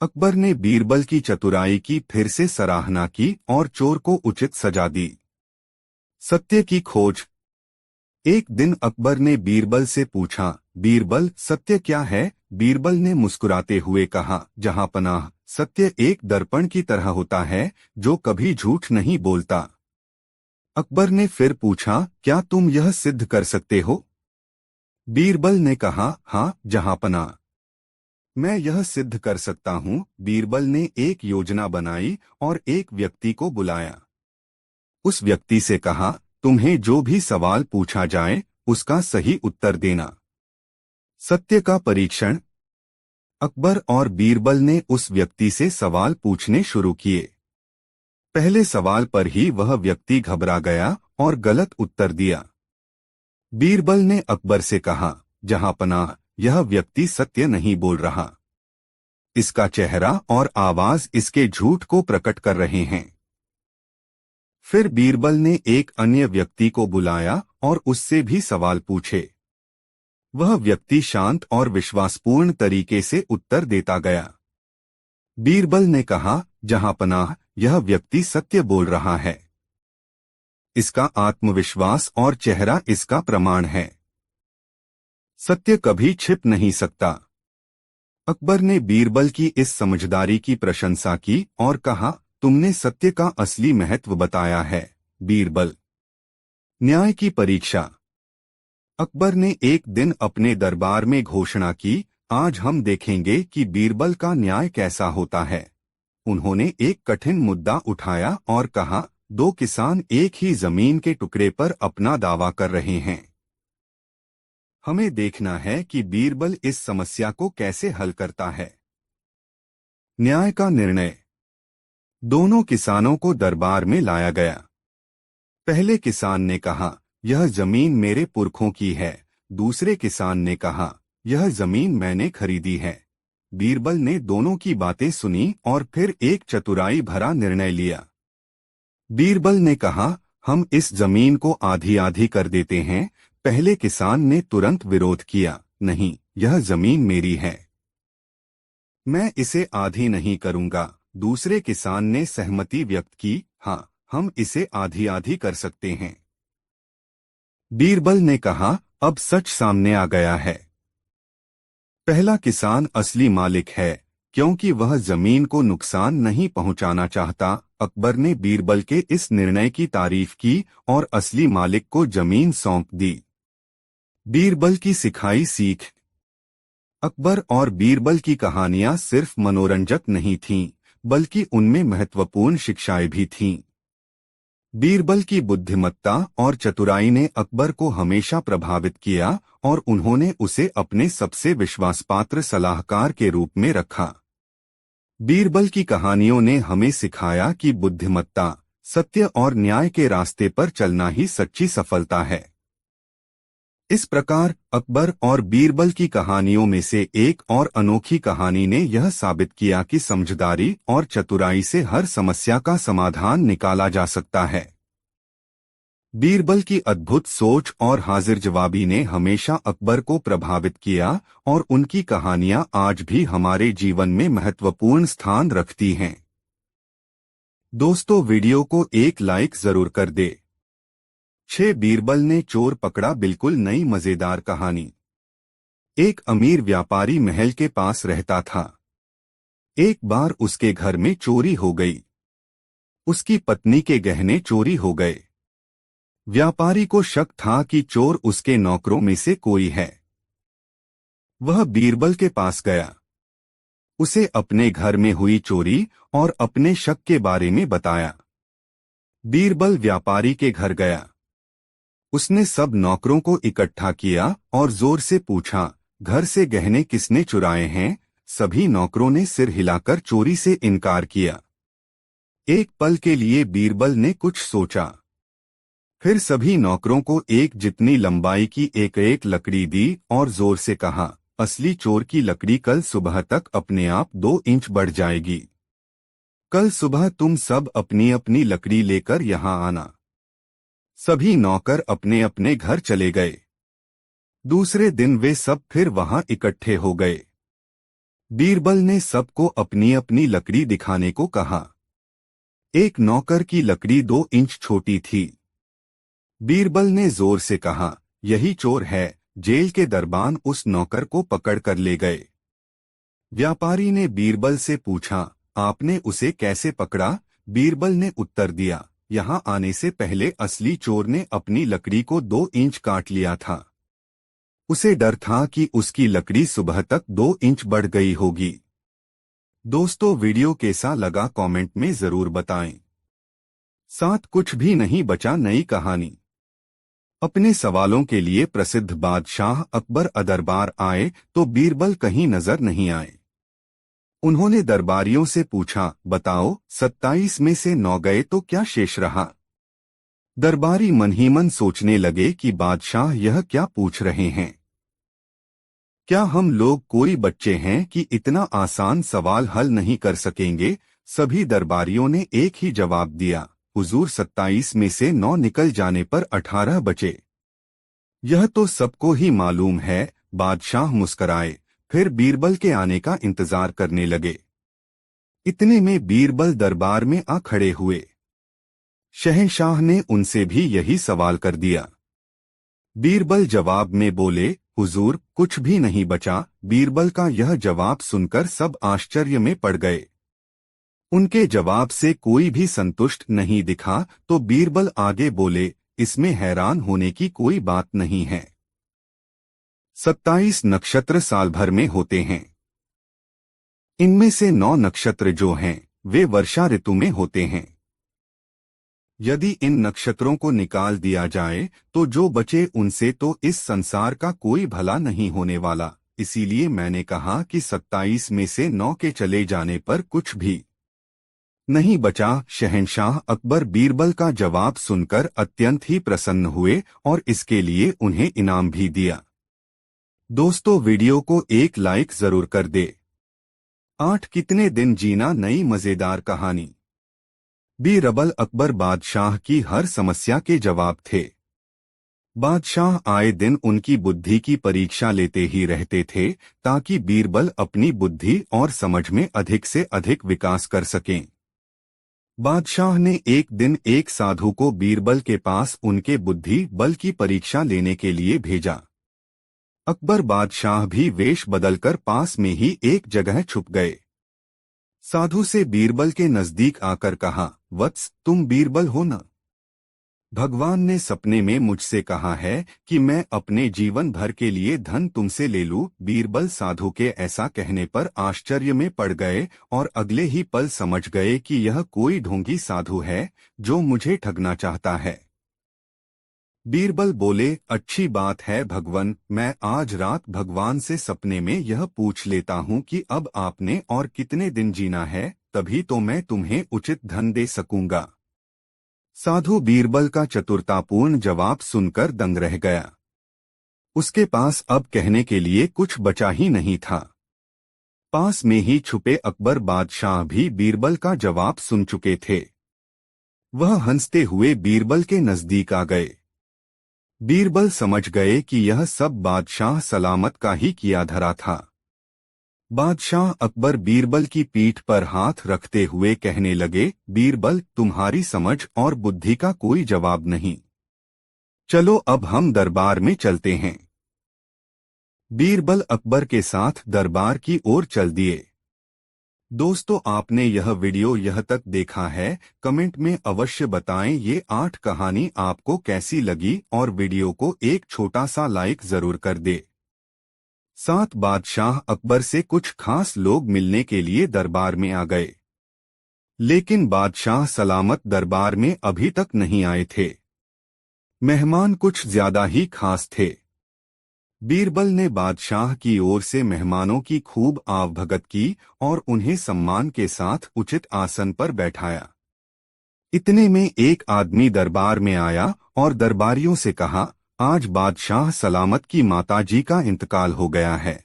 [SPEAKER 1] अकबर ने बीरबल की चतुराई की फिर से सराहना की और चोर को उचित सजा दी। सत्य की खोज। एक दिन अकबर ने बीरबल से पूछा, बीरबल, सत्य क्या है? बीरबल ने मुस्कुराते हुए कहा, जहांपनाह, सत्य एक दर्पण की तरह होता है जो कभी झूठ नहीं बोलता। अकबर ने फिर पूछा, क्या तुम यह सिद्ध कर सकते हो? बीरबल ने कहा, हाँ जहांपनाह, मैं यह सिद्ध कर सकता हूँ। बीरबल ने एक योजना बनाई और एक व्यक्ति को बुलाया। उस व्यक्ति से कहा, तुम्हें जो भी सवाल पूछा जाए उसका सही उत्तर देना। सत्य का परीक्षण। अकबर और बीरबल ने उस व्यक्ति से सवाल पूछने शुरू किए। पहले सवाल पर ही वह व्यक्ति घबरा गया और गलत उत्तर दिया। बीरबल ने अकबर से कहा, जहांपनाह, यह व्यक्ति सत्य नहीं बोल रहा। इसका चेहरा और आवाज इसके झूठ को प्रकट कर रहे हैं। फिर बीरबल ने एक अन्य व्यक्ति को बुलाया और उससे भी सवाल पूछे। वह व्यक्ति शांत और विश्वासपूर्ण तरीके से उत्तर देता गया। बीरबल ने कहा, जहांपनाह, यह व्यक्ति सत्य बोल रहा है। इसका आत्मविश्वास और चेहरा इसका प्रमाण है। सत्य कभी छिप नहीं सकता। अकबर ने बीरबल की इस समझदारी की प्रशंसा की और कहा, तुमने सत्य का असली महत्व बताया है। बीरबल। न्याय की परीक्षा। अकबर ने एक दिन अपने दरबार में घोषणा की, आज हम देखेंगे कि बीरबल का न्याय कैसा होता है। उन्होंने एक कठिन मुद्दा उठाया और कहा, दो किसान एक ही जमीन के टुकड़े पर अपना दावा कर रहे हैं। हमें देखना है कि बीरबल इस समस्या को कैसे हल करता है। न्याय का निर्णय। दोनों किसानों को दरबार में लाया गया। पहले किसान ने कहा, यह जमीन मेरे पुरखों की है। दूसरे किसान ने कहा, यह जमीन मैंने खरीदी है। बीरबल ने दोनों की बातें सुनी और फिर एक चतुराई भरा निर्णय लिया। बीरबल ने कहा, हम इस जमीन को आधी आधी कर देते हैं। पहले किसान ने तुरंत विरोध किया, नहीं, यह जमीन मेरी है, मैं इसे आधी नहीं करूंगा। दूसरे किसान ने सहमति व्यक्त की, हाँ, हम इसे आधी आधी कर सकते हैं। बीरबल ने कहा, अब सच सामने आ गया है। पहला किसान असली मालिक है, क्योंकि वह जमीन को नुकसान नहीं पहुंचाना चाहता। अकबर ने बीरबल के इस निर्णय की तारीफ की और असली मालिक को जमीन सौंप दी। बीरबल की सिखाई सीख। अकबर और बीरबल की कहानियां सिर्फ मनोरंजक नहीं थीं, बल्कि उनमें महत्वपूर्ण शिक्षाएं भी थीं। बीरबल की बुद्धिमत्ता और चतुराई ने अकबर को हमेशा प्रभावित किया और उन्होंने उसे अपने सबसे विश्वासपात्र सलाहकार के रूप में रखा। बीरबल की कहानियों ने हमें सिखाया कि बुद्धिमत्ता, सत्य और न्याय के रास्ते पर चलना ही सच्ची सफलता है। इस प्रकार अकबर और बीरबल की कहानियों में से एक और अनोखी कहानी ने यह साबित किया कि समझदारी और चतुराई से हर समस्या का समाधान निकाला जा सकता है। बीरबल की अद्भुत सोच और हाजिर जवाबी ने हमेशा अकबर को प्रभावित किया और उनकी कहानियां आज भी हमारे जीवन में महत्वपूर्ण स्थान रखती हैं। दोस्तों, वीडियो को एक लाइक जरूर कर दे। 6 बीरबल ने चोर पकड़ा, बिल्कुल नई मजेदार कहानी। एक अमीर व्यापारी महल के पास रहता था। एक बार उसके घर में चोरी हो गई। उसकी पत्नी के गहने चोरी हो गए। व्यापारी को शक था कि चोर उसके नौकरों में से कोई है। वह बीरबल के पास गया। उसे अपने घर में हुई चोरी और अपने शक के बारे में बताया। बीरबल व्यापारी के घर गया। उसने सब नौकरों को इकट्ठा किया और जोर से पूछा, घर से गहने किसने चुराए हैं? सभी नौकरों ने सिर हिलाकर चोरी से इनकार किया। एक पल के लिए बीरबल ने कुछ सोचा। फिर सभी नौकरों को एक जितनी लंबाई की एक एक लकड़ी दी और जोर से कहा, असली चोर की लकड़ी कल सुबह तक अपने आप 2 इंच बढ़ जाएगी। कल सुबह तुम सब अपनी अपनी लकड़ी लेकर यहाँ आना। सभी नौकर अपने अपने घर चले गए। दूसरे दिन वे सब फिर वहां इकट्ठे हो गए। बीरबल ने सबको अपनी अपनी लकड़ी दिखाने को कहा। एक नौकर की लकड़ी 2 इंच छोटी थी। बीरबल ने जोर से कहा, यही चोर है। जेल के दरबान उस नौकर को पकड़ कर ले गए। व्यापारी ने बीरबल से पूछा, आपने उसे कैसे पकड़ा? बीरबल ने उत्तर दिया, यहाँ आने से पहले असली चोर ने अपनी लकड़ी को 2 इंच काट लिया था। उसे डर था कि उसकी लकड़ी सुबह तक 2 इंच बढ़ गई होगी। दोस्तों, वीडियो कैसा लगा कमेंट में जरूर बताएं। साथ कुछ भी नहीं बचा नई कहानी। अपने सवालों के लिए प्रसिद्ध बादशाह अकबर दरबार आए तो बीरबल कहीं नजर नहीं आए। उन्होंने दरबारियों से पूछा, बताओ, 27 में से 9 गए तो क्या शेष रहा? दरबारी मन ही मन सोचने लगे कि बादशाह यह क्या पूछ रहे हैं। क्या हम लोग कोई बच्चे हैं कि इतना आसान सवाल हल नहीं कर सकेंगे? सभी दरबारियों ने एक ही जवाब दिया, हुजूर, 27 में से 9 निकल जाने पर 18 बचे। यह तो सबको ही मालूम है। बादशाह मुस्कराए, फिर बीरबल के आने का इंतजार करने लगे। इतने में बीरबल दरबार में आ खड़े हुए। शहंशाह ने उनसे भी यही सवाल कर दिया। बीरबल जवाब में बोले, हुजूर, कुछ भी नहीं बचा। बीरबल का यह जवाब सुनकर सब आश्चर्य में पड़ गए। उनके जवाब से कोई भी संतुष्ट नहीं दिखा तो बीरबल आगे बोले, इसमें हैरान होने की कोई बात नहीं है। 27 नक्षत्र साल भर में होते हैं। इनमें से 9 नक्षत्र जो हैं, वे वर्षा ऋतु में होते हैं। यदि इन नक्षत्रों को निकाल दिया जाए तो जो बचे उनसे तो इस संसार का कोई भला नहीं होने वाला। इसीलिए मैंने कहा कि 27 में से 9 के चले जाने पर कुछ भी नहीं बचा। शहंशाह अकबर बीरबल का जवाब सुनकर अत्यंत ही प्रसन्न हुए और इसके लिए उन्हें इनाम भी दिया। दोस्तों, वीडियो को एक लाइक जरूर कर दे। 8 कितने दिन जीना नई मजेदार कहानी। बीरबल अकबर बादशाह की हर समस्या के जवाब थे। बादशाह आए दिन उनकी बुद्धि की परीक्षा लेते ही रहते थे ताकि बीरबल अपनी बुद्धि और समझ में अधिक से अधिक विकास कर सकें। बादशाह ने एक दिन एक साधु को बीरबल के पास उनके बुद्धि बल की परीक्षा लेने के लिए भेजा। अकबर बादशाह भी वेश बदलकर पास में ही एक जगह छुप गए। साधु से बीरबल के नजदीक आकर कहा, वत्स, तुम बीरबल हो न? भगवान ने सपने में मुझसे कहा है कि मैं अपने जीवन भर के लिए धन तुमसे ले लूं। बीरबल साधु के ऐसा कहने पर आश्चर्य में पड़ गए और अगले ही पल समझ गए कि यह कोई ढोंगी साधु है जो मुझे ठगना चाहता है। बीरबल बोले, अच्छी बात है भगवन, मैं आज रात भगवान से सपने में यह पूछ लेता हूँ कि अब आपने और कितने दिन जीना है, तभी तो मैं तुम्हें उचित धन दे सकूंगा। साधु बीरबल का चतुरतापूर्ण जवाब सुनकर दंग रह गया। उसके पास अब कहने के लिए कुछ बचा ही नहीं था। पास में ही छुपे अकबर बादशाह भी बीरबल का जवाब सुन चुके थे। वह हंसते हुए बीरबल के नजदीक आ गए। बीरबल समझ गए कि यह सब बादशाह सलामत का ही किया धरा था। बादशाह अकबर बीरबल की पीठ पर हाथ रखते हुए कहने लगे, बीरबल, तुम्हारी समझ और बुद्धि का कोई जवाब नहीं। चलो अब हम दरबार में चलते हैं। बीरबल अकबर के साथ दरबार की ओर चल दिए। दोस्तों, आपने यह वीडियो यह तक देखा है, कमेंट में अवश्य बताएं ये 8 कहानी आपको कैसी लगी और वीडियो को एक छोटा सा लाइक जरूर कर दे। साथ बादशाह अकबर से कुछ खास लोग मिलने के लिए दरबार में आ गए, लेकिन बादशाह सलामत दरबार में अभी तक नहीं आए थे। मेहमान कुछ ज्यादा ही खास थे। बीरबल ने बादशाह की ओर से मेहमानों की खूब आवभगत की और उन्हें सम्मान के साथ उचित आसन पर बैठाया। इतने में एक आदमी दरबार में आया और दरबारियों से कहा, आज बादशाह सलामत की माताजी का इंतकाल हो गया है।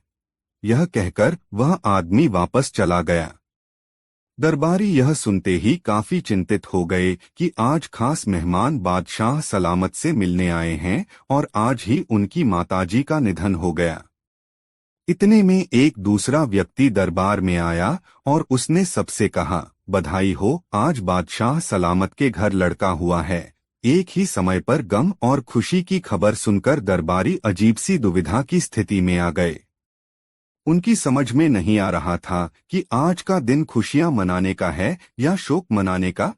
[SPEAKER 1] यह कहकर वह आदमी वापस चला गया। दरबारी यह सुनते ही काफी चिंतित हो गए कि आज खास मेहमान बादशाह सलामत से मिलने आए हैं और आज ही उनकी माताजी का निधन हो गया। इतने में एक दूसरा व्यक्ति दरबार में आया और उसने सबसे कहा, बधाई हो, आज बादशाह सलामत के घर लड़का हुआ है। एक ही समय पर गम और खुशी की खबर सुनकर दरबारी अजीब सी दुविधा की स्थिति में आ गए। उनकी समझ में नहीं आ रहा था कि आज का दिन खुशियां मनाने का है या शोक मनाने का।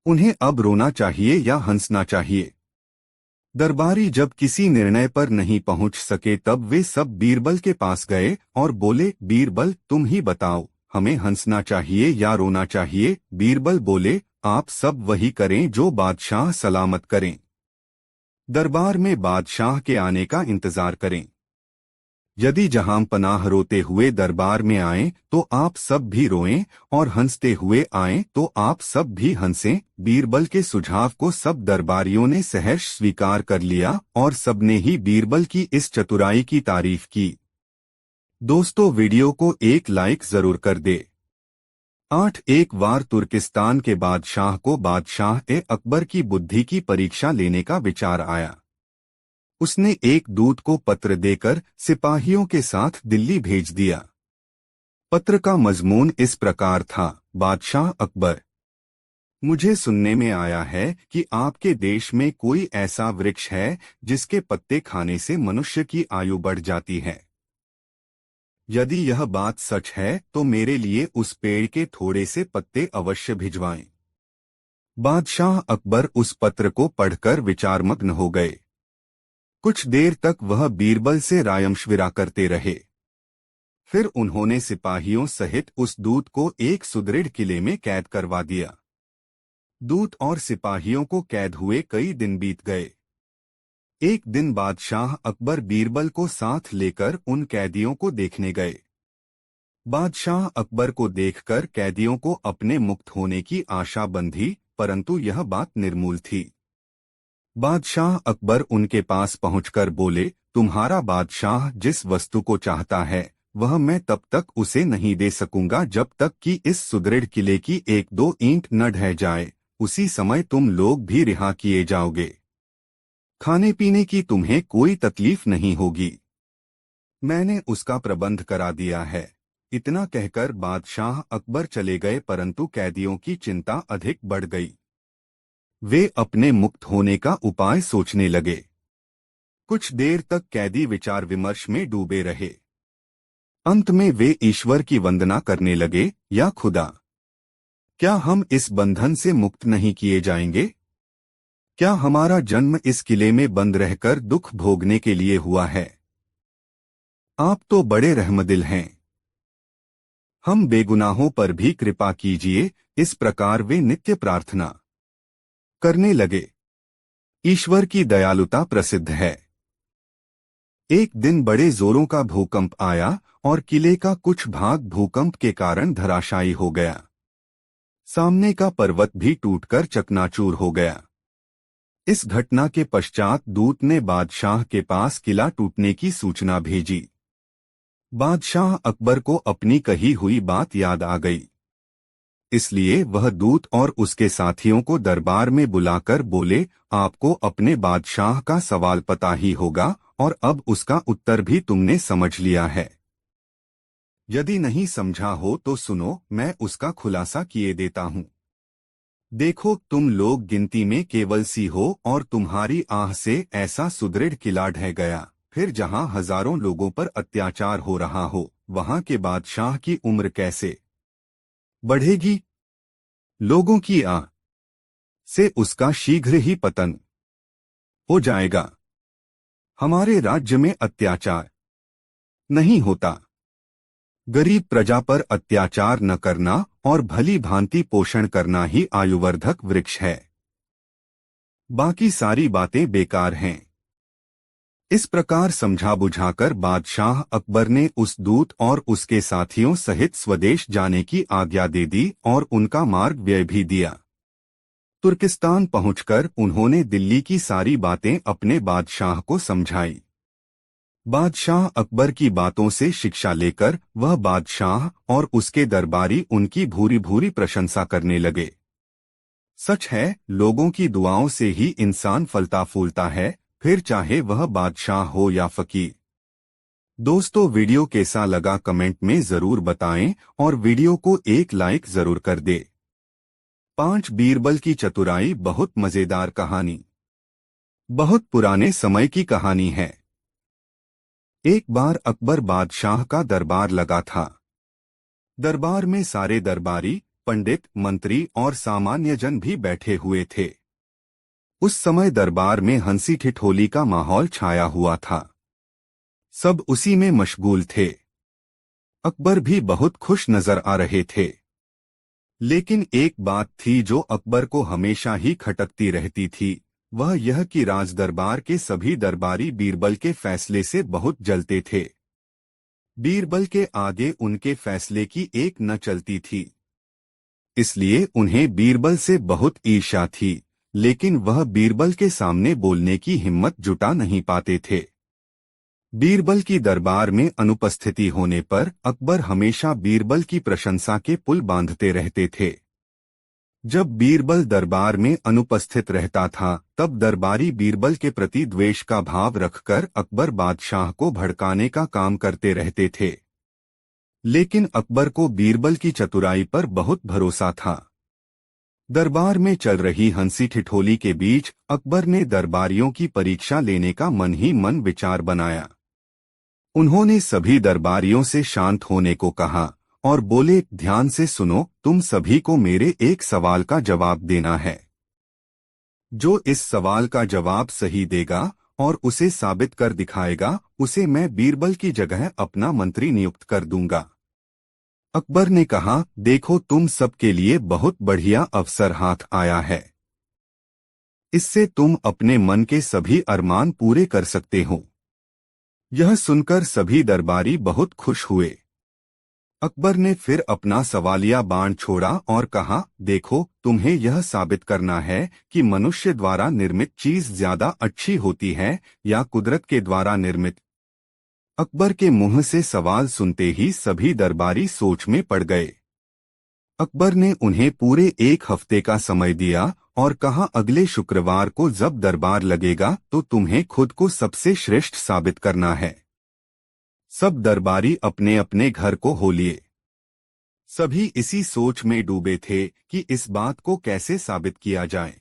[SPEAKER 1] उन्हें अब रोना चाहिए या हंसना चाहिए। दरबारी जब किसी निर्णय पर नहीं पहुंच सके तब वे सब बीरबल के पास गए और बोले, बीरबल, तुम ही बताओ, हमें हंसना चाहिए या रोना चाहिए। बीरबल बोले, आप सब वही करें जो बादशाह सलामत करें। दरबार में बादशाह के आने का इंतजार करें। यदि जहां पनाह रोते हुए दरबार में आएं तो आप सब भी रोएं और हंसते हुए आएं तो आप सब भी हंसें। बीरबल के सुझाव को सब दरबारियों ने सहर्ष स्वीकार कर लिया और सबने ही बीरबल की इस चतुराई की तारीफ की। दोस्तों, वीडियो को एक लाइक जरूर कर दे। 8 एक बार तुर्किस्तान के बादशाह को बादशाह-ए-अकबर की बुद्धि की परीक्षा लेने का विचार आया। उसने एक दूत को पत्र देकर सिपाहियों के साथ दिल्ली भेज दिया। पत्र का मजमून इस प्रकार था, बादशाह अकबर, मुझे सुनने में आया है कि आपके देश में कोई ऐसा वृक्ष है जिसके पत्ते खाने से मनुष्य की आयु बढ़ जाती है। यदि यह बात सच है तो मेरे लिए उस पेड़ के थोड़े से पत्ते अवश्य भिजवाएं। बादशाह अकबर उस पत्र को पढ़कर विचारमग्न हो गए। कुछ देर तक वह बीरबल से रायमशविरा करते रहे। फिर उन्होंने सिपाहियों सहित उस दूत को एक सुदृढ़ किले में कैद करवा दिया। दूत और सिपाहियों को कैद हुए कई दिन बीत गए। एक दिन बादशाह अकबर बीरबल को साथ लेकर उन कैदियों को देखने गए। बादशाह अकबर को देखकर कैदियों को अपने मुक्त होने की आशा बंधी, परंतु यह बात निर्मूल थी। बादशाह अकबर उनके पास पहुंचकर बोले, तुम्हारा बादशाह जिस वस्तु को चाहता है वह मैं तब तक उसे नहीं दे सकूंगा जब तक कि इस सुदृढ़ किले की एक दो ईंट न ढह जाए। उसी समय तुम लोग भी रिहा किए जाओगे। खाने पीने की तुम्हें कोई तकलीफ नहीं होगी। मैंने उसका प्रबंध करा दिया है। इतना कहकर बादशाह अकबर चले गए, परंतु कैदियों की चिंता अधिक बढ़ गई। वे अपने मुक्त होने का उपाय सोचने लगे। कुछ देर तक कैदी विचार विमर्श में डूबे रहे। अंत में वे ईश्वर की वंदना करने लगे, या खुदा, क्या हम इस बंधन से मुक्त नहीं किए जाएंगे? क्या हमारा जन्म इस किले में बंद रहकर दुख भोगने के लिए हुआ है? आप तो बड़े रहमदिल हैं। हम बेगुनाहों पर भी कृपा कीजिए। इस प्रकार वे नित्य प्रार्थना करने लगे। ईश्वर की दयालुता प्रसिद्ध है। एक दिन बड़े जोरों का भूकंप आया और किले का कुछ भाग भूकंप के कारण धराशायी हो गया। सामने का पर्वत भी टूटकर चकनाचूर हो गया। इस घटना के पश्चात दूत ने बादशाह के पास किला टूटने की सूचना भेजी। बादशाह अकबर को अपनी कही हुई बात याद आ गई। इसलिए वह दूत और उसके साथियों को दरबार में बुलाकर बोले, आपको अपने बादशाह का सवाल पता ही होगा और अब उसका उत्तर भी तुमने समझ लिया है। यदि नहीं समझा हो तो सुनो, मैं उसका खुलासा किए देता हूँ। देखो, तुम लोग गिनती में केवल सी हो और तुम्हारी आह से ऐसा सुदृढ़ किला ढह गया। फिर जहाँ हजारों लोगों पर अत्याचार हो रहा हो, वहाँ के बादशाह की उम्र कैसे बढ़ेगी? लोगों की आह से उसका शीघ्र ही पतन हो जाएगा। हमारे राज्य में अत्याचार नहीं होता। गरीब प्रजा पर अत्याचार न करना और भली भांति पोषण करना ही आयुवर्धक वृक्ष है। बाकी सारी बातें बेकार हैं। इस प्रकार समझा बुझाकर बादशाह अकबर ने उस दूत और उसके साथियों सहित स्वदेश जाने की आज्ञा दे दी और उनका मार्ग व्यय भी दिया। तुर्किस्तान पहुंचकर उन्होंने दिल्ली की सारी बातें अपने बादशाह को समझाई। बादशाह अकबर की बातों से शिक्षा लेकर वह बादशाह और उसके दरबारी उनकी भूरी भूरी प्रशंसा करने लगे। सच है, लोगों की दुआओं से ही इंसान फलता फूलता है, फिर चाहे वह बादशाह हो या फकीर। दोस्तों, वीडियो कैसा लगा कमेंट में जरूर बताएं और वीडियो को एक लाइक जरूर कर दे। 5 बीरबल की चतुराई बहुत मजेदार कहानी। बहुत पुराने समय की कहानी है। एक बार अकबर बादशाह का दरबार लगा था। दरबार में सारे दरबारी, पंडित, मंत्री और सामान्य जन भी बैठे हुए थे। उस समय दरबार में हंसी ठिठोली का माहौल छाया हुआ था। सब उसी में मशगूल थे। अकबर भी बहुत खुश नजर आ रहे थे। लेकिन एक बात थी जो अकबर को हमेशा ही खटकती रहती थी, वह यह कि राज दरबार के सभी दरबारी बीरबल के फैसले से बहुत जलते थे। बीरबल के आगे उनके फैसले की एक न चलती थी। इसलिए उन्हें बीरबल से बहुत ईर्ष्या थी, लेकिन वह बीरबल के सामने बोलने की हिम्मत जुटा नहीं पाते थे। बीरबल की दरबार में अनुपस्थिति होने पर अकबर हमेशा बीरबल की प्रशंसा के पुल बांधते रहते थे। जब बीरबल दरबार में अनुपस्थित रहता था, तब दरबारी बीरबल के प्रति द्वेष का भाव रखकर अकबर बादशाह को भड़काने का काम करते रहते थे। लेकिन अकबर को बीरबल की चतुराई पर बहुत भरोसा था। दरबार में चल रही हंसी ठिठोली के बीच अकबर ने दरबारियों की परीक्षा लेने का मन ही मन विचार बनाया। उन्होंने सभी दरबारियों से शांत होने को कहा और बोले, ध्यान से सुनो, तुम सभी को मेरे एक सवाल का जवाब देना है। जो इस सवाल का जवाब सही देगा और उसे साबित कर दिखाएगा, उसे मैं बीरबल की जगह अपना मंत्री नियुक्त कर दूंगा। अकबर ने कहा, देखो, तुम सबके लिए बहुत बढ़िया अवसर हाथ आया है। इससे तुम अपने मन के सभी अरमान पूरे कर सकते हो। यह सुनकर सभी दरबारी बहुत खुश हुए। अकबर ने फिर अपना सवालिया बाण छोड़ा और कहा, देखो, तुम्हें यह साबित करना है कि मनुष्य द्वारा निर्मित चीज ज्यादा अच्छी होती है या कुदरत के द्वारा निर्मित। अकबर के मुंह से सवाल सुनते ही सभी दरबारी सोच में पड़ गए। अकबर ने उन्हें पूरे एक हफ्ते का समय दिया और कहा, अगले शुक्रवार को जब दरबार लगेगा तो तुम्हें खुद को सबसे श्रेष्ठ साबित करना है। सब दरबारी अपने अपने घर को हो लिए। सभी इसी सोच में डूबे थे कि इस बात को कैसे साबित किया जाए।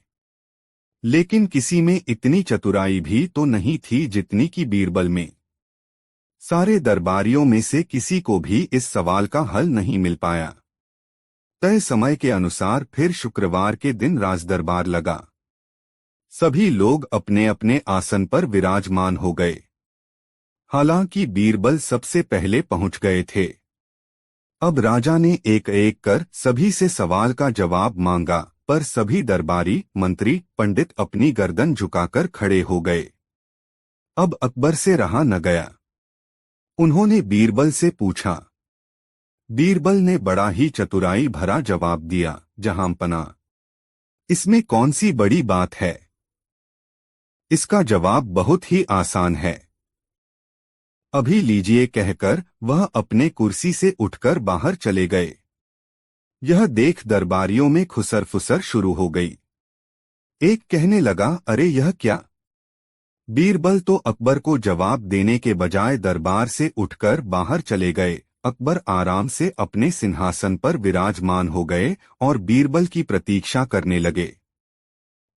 [SPEAKER 1] लेकिन किसी में इतनी चतुराई भी तो नहीं थी जितनी कि बीरबल में। सारे दरबारियों में से किसी को भी इस सवाल का हल नहीं मिल पाया। तय समय के अनुसार फिर शुक्रवार के दिन राजदरबार लगा। सभी लोग अपने अपने आसन पर विराजमान हो गए। हालांकि बीरबल सबसे पहले पहुंच गए थे। अब राजा ने एक एक कर सभी से सवाल का जवाब मांगा, पर सभी दरबारी, मंत्री, पंडित अपनी गर्दन झुकाकर खड़े हो गए। अब अकबर से रहा न गया। उन्होंने बीरबल से पूछा। बीरबल ने बड़ा ही चतुराई भरा जवाब दिया, जहांपना, इसमें कौन सी बड़ी बात है? इसका जवाब बहुत ही आसान है। अभी लीजिए, कहकर वह अपने कुर्सी से उठकर बाहर चले गए। यह देख दरबारियों में खुसर फुसर शुरू हो गई। एक कहने लगा, अरे यह क्या? बीरबल तो अकबर को जवाब देने के बजाय दरबार से उठकर बाहर चले गए। अकबर आराम से अपने सिंहासन पर विराजमान हो गए और बीरबल की प्रतीक्षा करने लगे।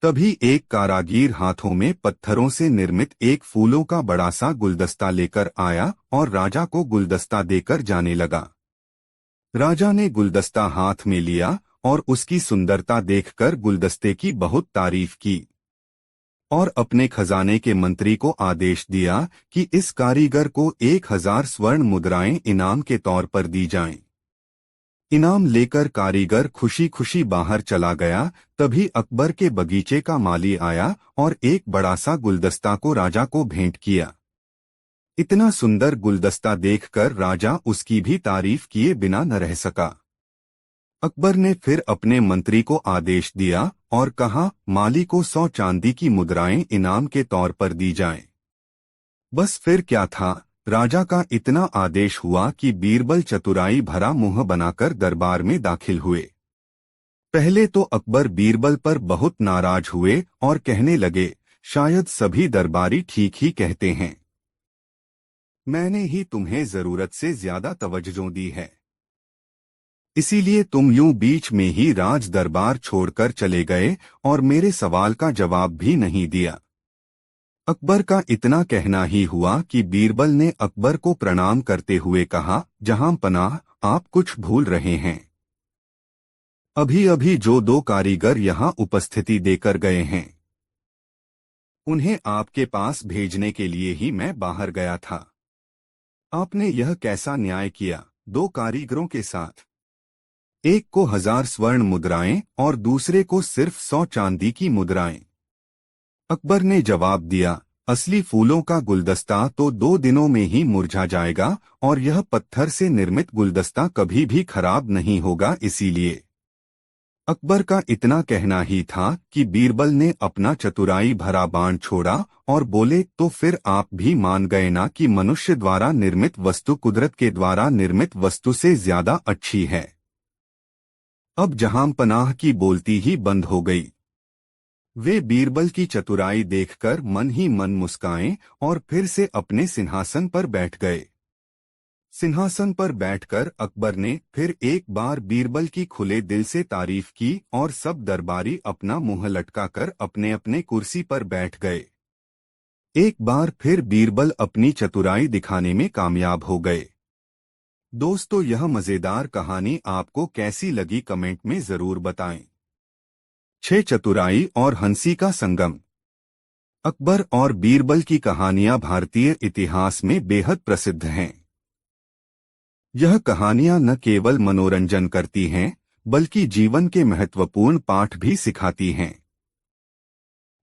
[SPEAKER 1] तभी एक कारागीर हाथों में पत्थरों से निर्मित एक फूलों का बड़ा सा गुलदस्ता लेकर आया और राजा को गुलदस्ता देकर जाने लगा। राजा ने गुलदस्ता हाथ में लिया और उसकी सुंदरता देखकर गुलदस्ते की बहुत तारीफ की और अपने खजाने के मंत्री को आदेश दिया कि इस कारीगर को 1000 स्वर्ण मुद्राएं इनाम के तौर पर दी जाएं। इनाम लेकर कारीगर खुशी खुशी बाहर चला गया। तभी अकबर के बगीचे का माली आया और एक बड़ा सा गुलदस्ता को राजा को भेंट किया। इतना सुंदर गुलदस्ता देखकर राजा उसकी भी तारीफ किए बिना न रह सका। अकबर ने फिर अपने मंत्री को आदेश दिया और कहा, माली को 100 चांदी की मुद्राएं इनाम के तौर पर दी जाएं। बस फिर क्या था, राजा का इतना आदेश हुआ कि बीरबल चतुराई भरा मुंह बनाकर दरबार में दाखिल हुए। पहले तो अकबर बीरबल पर बहुत नाराज हुए और कहने लगे, शायद सभी दरबारी ठीक ही कहते हैं। मैंने ही तुम्हें जरूरत से ज्यादा तवज्जो दी है, इसीलिए तुम यूं बीच में ही राज दरबार छोड़कर चले गए और मेरे सवाल का जवाब भी नहीं दिया। अकबर का इतना कहना ही हुआ कि बीरबल ने अकबर को प्रणाम करते हुए कहा, जहां पनाह, आप कुछ भूल रहे हैं। अभी अभी जो 2 कारीगर यहां उपस्थिति देकर गए हैं, उन्हें आपके पास भेजने के लिए ही मैं बाहर गया था। आपने यह कैसा न्याय किया 2 कारीगरों के साथ? एक को 1000 स्वर्ण मुद्राएं और दूसरे को सिर्फ 100 चांदी की मुद्राएं। अकबर ने जवाब दिया, असली फूलों का गुलदस्ता तो 2 दिनों में ही मुरझा जाएगा और यह पत्थर से निर्मित गुलदस्ता कभी भी खराब नहीं होगा। इसीलिए अकबर का इतना कहना ही था कि बीरबल ने अपना चतुराई भरा बाण छोड़ा और बोले, तो फिर आप भी मान गए ना कि मनुष्य द्वारा निर्मित वस्तु कुदरत के द्वारा निर्मित वस्तु से ज्यादा अच्छी है। अब जहांपनाह की बोलती ही बंद हो गई। वे बीरबल की चतुराई देखकर मन ही मन मुस्काए और फिर से अपने सिंहासन पर बैठ गए। सिंहासन पर बैठकर अकबर ने फिर एक बार बीरबल की खुले दिल से तारीफ की और सब दरबारी अपना मुंह लटकाकर अपने अपने कुर्सी पर बैठ गए। एक बार फिर बीरबल अपनी चतुराई दिखाने में कामयाब हो गए। दोस्तों, यह मजेदार कहानी आपको कैसी लगी कमेंट में जरूर बताएं। 6 चतुराई और हंसी का संगम। अकबर और बीरबल की कहानियां भारतीय इतिहास में बेहद प्रसिद्ध हैं। यह कहानियां न केवल मनोरंजन करती हैं, बल्कि जीवन के महत्वपूर्ण पाठ भी सिखाती हैं।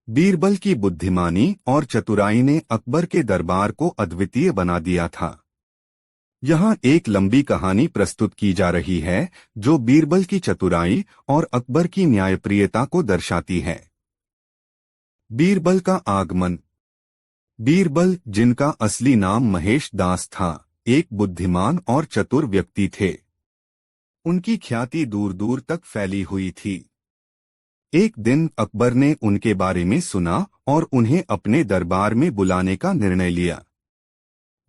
[SPEAKER 1] बीरबल की बुद्धिमानी और चतुराई ने अकबर के दरबार को अद्वितीय बना दिया था। यहाँ एक लंबी कहानी प्रस्तुत की जा रही है, जो बीरबल की चतुराई और अकबर की न्यायप्रियता को दर्शाती है। बीरबल का आगमन। बीरबल, जिनका असली नाम महेश दास था, एक बुद्धिमान और चतुर व्यक्ति थे। उनकी ख्याति दूर दूर तक फैली हुई थी। एक दिन अकबर ने उनके बारे में सुना और उन्हें अपने दरबार में बुलाने का निर्णय लिया।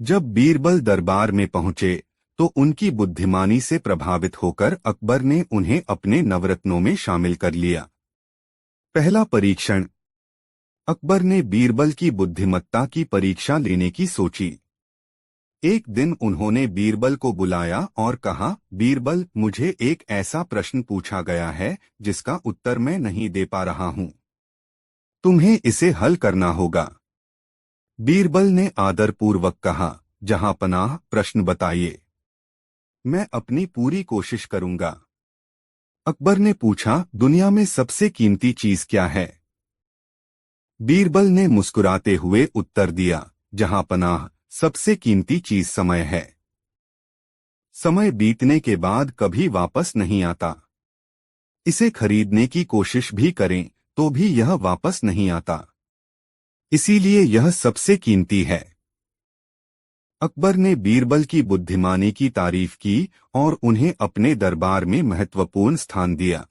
[SPEAKER 1] जब बीरबल दरबार में पहुंचे तो उनकी बुद्धिमानी से प्रभावित होकर अकबर ने उन्हें अपने नवरत्नों में शामिल कर लिया। पहला परीक्षण। अकबर ने बीरबल की बुद्धिमत्ता की परीक्षा लेने की सोची। एक दिन उन्होंने बीरबल को बुलाया और कहा, बीरबल, मुझे एक ऐसा प्रश्न पूछा गया है जिसका उत्तर मैं नहीं दे पा रहा हूं। तुम्हें इसे हल करना होगा। बीरबल ने आदरपूर्वक कहा, जहां पनाह, प्रश्न बताइए। मैं अपनी पूरी कोशिश करूंगा। अकबर ने पूछा, दुनिया में सबसे कीमती चीज क्या है? बीरबल ने मुस्कुराते हुए उत्तर दिया, जहां पनाह, सबसे कीमती चीज समय है। समय बीतने के बाद कभी वापस नहीं आता। इसे खरीदने की कोशिश भी करें तो भी यह वापस नहीं आता। इसीलिए यह सबसे कीमती है। अकबर ने बीरबल की बुद्धिमानी की तारीफ की और उन्हें अपने दरबार में महत्वपूर्ण स्थान दिया।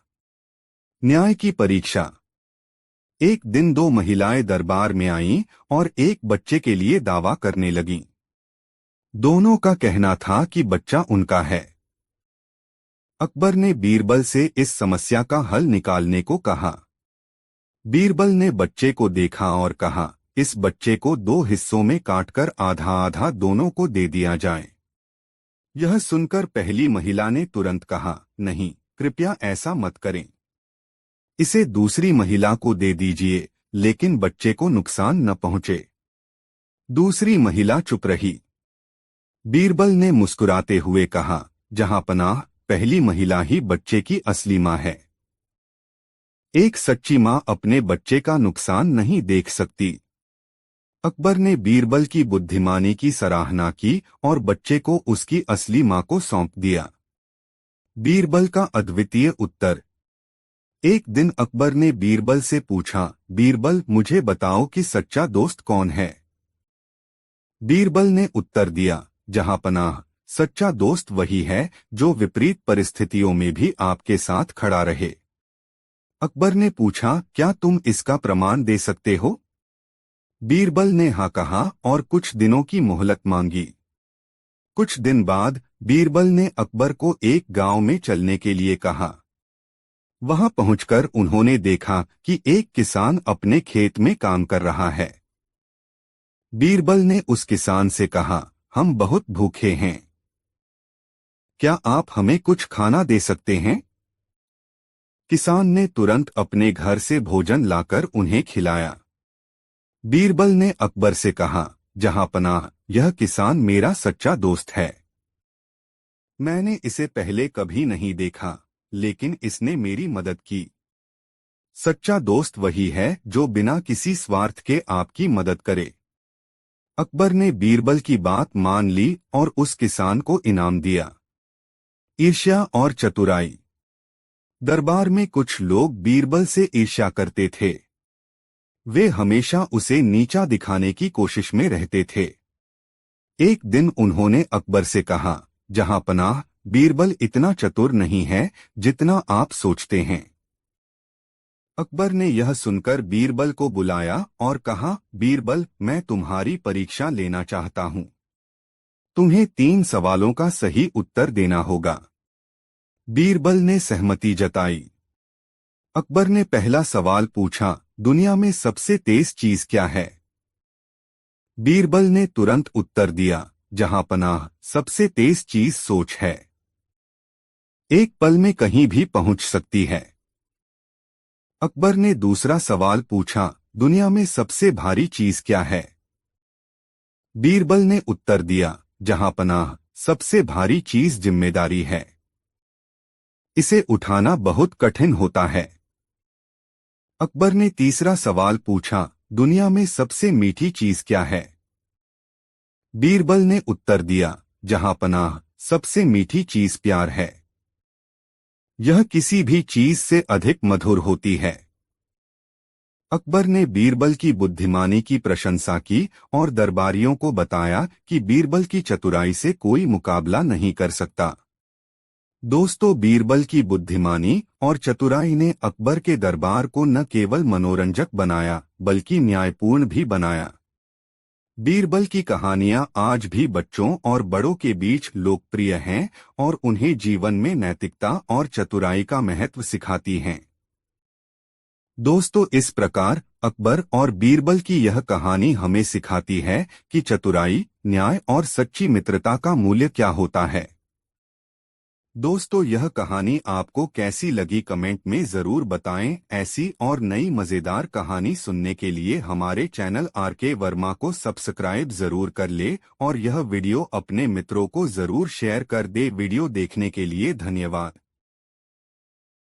[SPEAKER 1] न्याय की परीक्षा। एक दिन 2 महिलाएं दरबार में आईं और एक बच्चे के लिए दावा करने लगीं। दोनों का कहना था कि बच्चा उनका है। अकबर ने बीरबल से इस समस्या का हल निकालने को कहा। बीरबल ने बच्चे को देखा और कहा, इस बच्चे को 2 हिस्सों में काटकर आधा आधा दोनों को दे दिया जाए। यह सुनकर पहली महिला ने तुरंत कहा, नहीं, कृपया ऐसा मत करें। इसे दूसरी महिला को दे दीजिए, लेकिन बच्चे को नुकसान न पहुंचे। दूसरी महिला चुप रही। बीरबल ने मुस्कुराते हुए कहा, जहां पनाह, पहली महिला ही बच्चे की असली मां है। एक सच्ची मां अपने बच्चे का नुकसान नहीं देख सकती। अकबर ने बीरबल की बुद्धिमानी की सराहना की और बच्चे को उसकी असली मां को सौंप दिया। बीरबल का अद्वितीय उत्तर। एक दिन अकबर ने बीरबल से पूछा, बीरबल, मुझे बताओ कि सच्चा दोस्त कौन है? बीरबल ने उत्तर दिया, जहां पनाह, सच्चा दोस्त वही है जो विपरीत परिस्थितियों में भी आपके साथ खड़ा रहे। अकबर ने पूछा, क्या तुम इसका प्रमाण दे सकते हो? बीरबल ने हाँ कहा और कुछ दिनों की मोहलत मांगी। कुछ दिन बाद बीरबल ने अकबर को एक गांव में चलने के लिए कहा। वहां पहुंचकर उन्होंने देखा कि एक किसान अपने खेत में काम कर रहा है। बीरबल ने उस किसान से कहा, हम बहुत भूखे हैं। क्या आप हमें कुछ खाना दे सकते हैं? किसान ने तुरंत अपने घर से भोजन लाकर उन्हें खिलाया। बीरबल ने अकबर से कहा, जहां पनाह, यह किसान मेरा सच्चा दोस्त है। मैंने इसे पहले कभी नहीं देखा, लेकिन इसने मेरी मदद की। सच्चा दोस्त वही है जो बिना किसी स्वार्थ के आपकी मदद करे। अकबर ने बीरबल की बात मान ली और उस किसान को इनाम दिया। ईर्ष्या और चतुराई। दरबार में कुछ लोग बीरबल से ईर्ष्या करते थे। वे हमेशा उसे नीचा दिखाने की कोशिश में रहते थे। एक दिन उन्होंने अकबर से कहा, जहां पनाह, बीरबल इतना चतुर नहीं है जितना आप सोचते हैं। अकबर ने यह सुनकर बीरबल को बुलाया और कहा, बीरबल, मैं तुम्हारी परीक्षा लेना चाहता हूं। तुम्हें 3 सवालों का सही उत्तर देना होगा। बीरबल ने सहमति जताई। अकबर ने पहला सवाल पूछा, दुनिया में सबसे तेज चीज क्या है? बीरबल ने तुरंत उत्तर दिया, जहां पनाह, सबसे तेज चीज सोच है। एक पल में कहीं भी पहुंच सकती है। अकबर ने दूसरा सवाल पूछा, दुनिया में सबसे भारी चीज क्या है? बीरबल ने उत्तर दिया, जहां पनाह, सबसे भारी चीज जिम्मेदारी है। इसे उठाना बहुत कठिन होता है। अकबर ने तीसरा सवाल पूछा, दुनिया में सबसे मीठी चीज क्या है? बीरबल ने उत्तर दिया, जहां पनाह, सबसे मीठी चीज प्यार है। यह किसी भी चीज से अधिक मधुर होती है। अकबर ने बीरबल की बुद्धिमानी की प्रशंसा की और दरबारियों को बताया कि बीरबल की चतुराई से कोई मुकाबला नहीं कर सकता। दोस्तों, बीरबल की बुद्धिमानी और चतुराई ने अकबर के दरबार को न केवल मनोरंजक बनाया बल्कि न्यायपूर्ण भी बनाया। बीरबल की कहानियां आज भी बच्चों और बड़ों के बीच लोकप्रिय हैं और उन्हें जीवन में नैतिकता और चतुराई का महत्व सिखाती हैं। दोस्तों, इस प्रकार अकबर और बीरबल की यह कहानी हमें सिखाती है कि चतुराई, न्याय और सच्ची मित्रता का मूल्य क्या होता है। दोस्तों, यह कहानी आपको कैसी लगी कमेंट में जरूर बताएं। ऐसी और नई मजेदार कहानी सुनने के लिए हमारे चैनल आरके वर्मा को सब्सक्राइब जरूर कर ले और यह वीडियो अपने मित्रों को जरूर शेयर कर दे। वीडियो देखने के लिए धन्यवाद।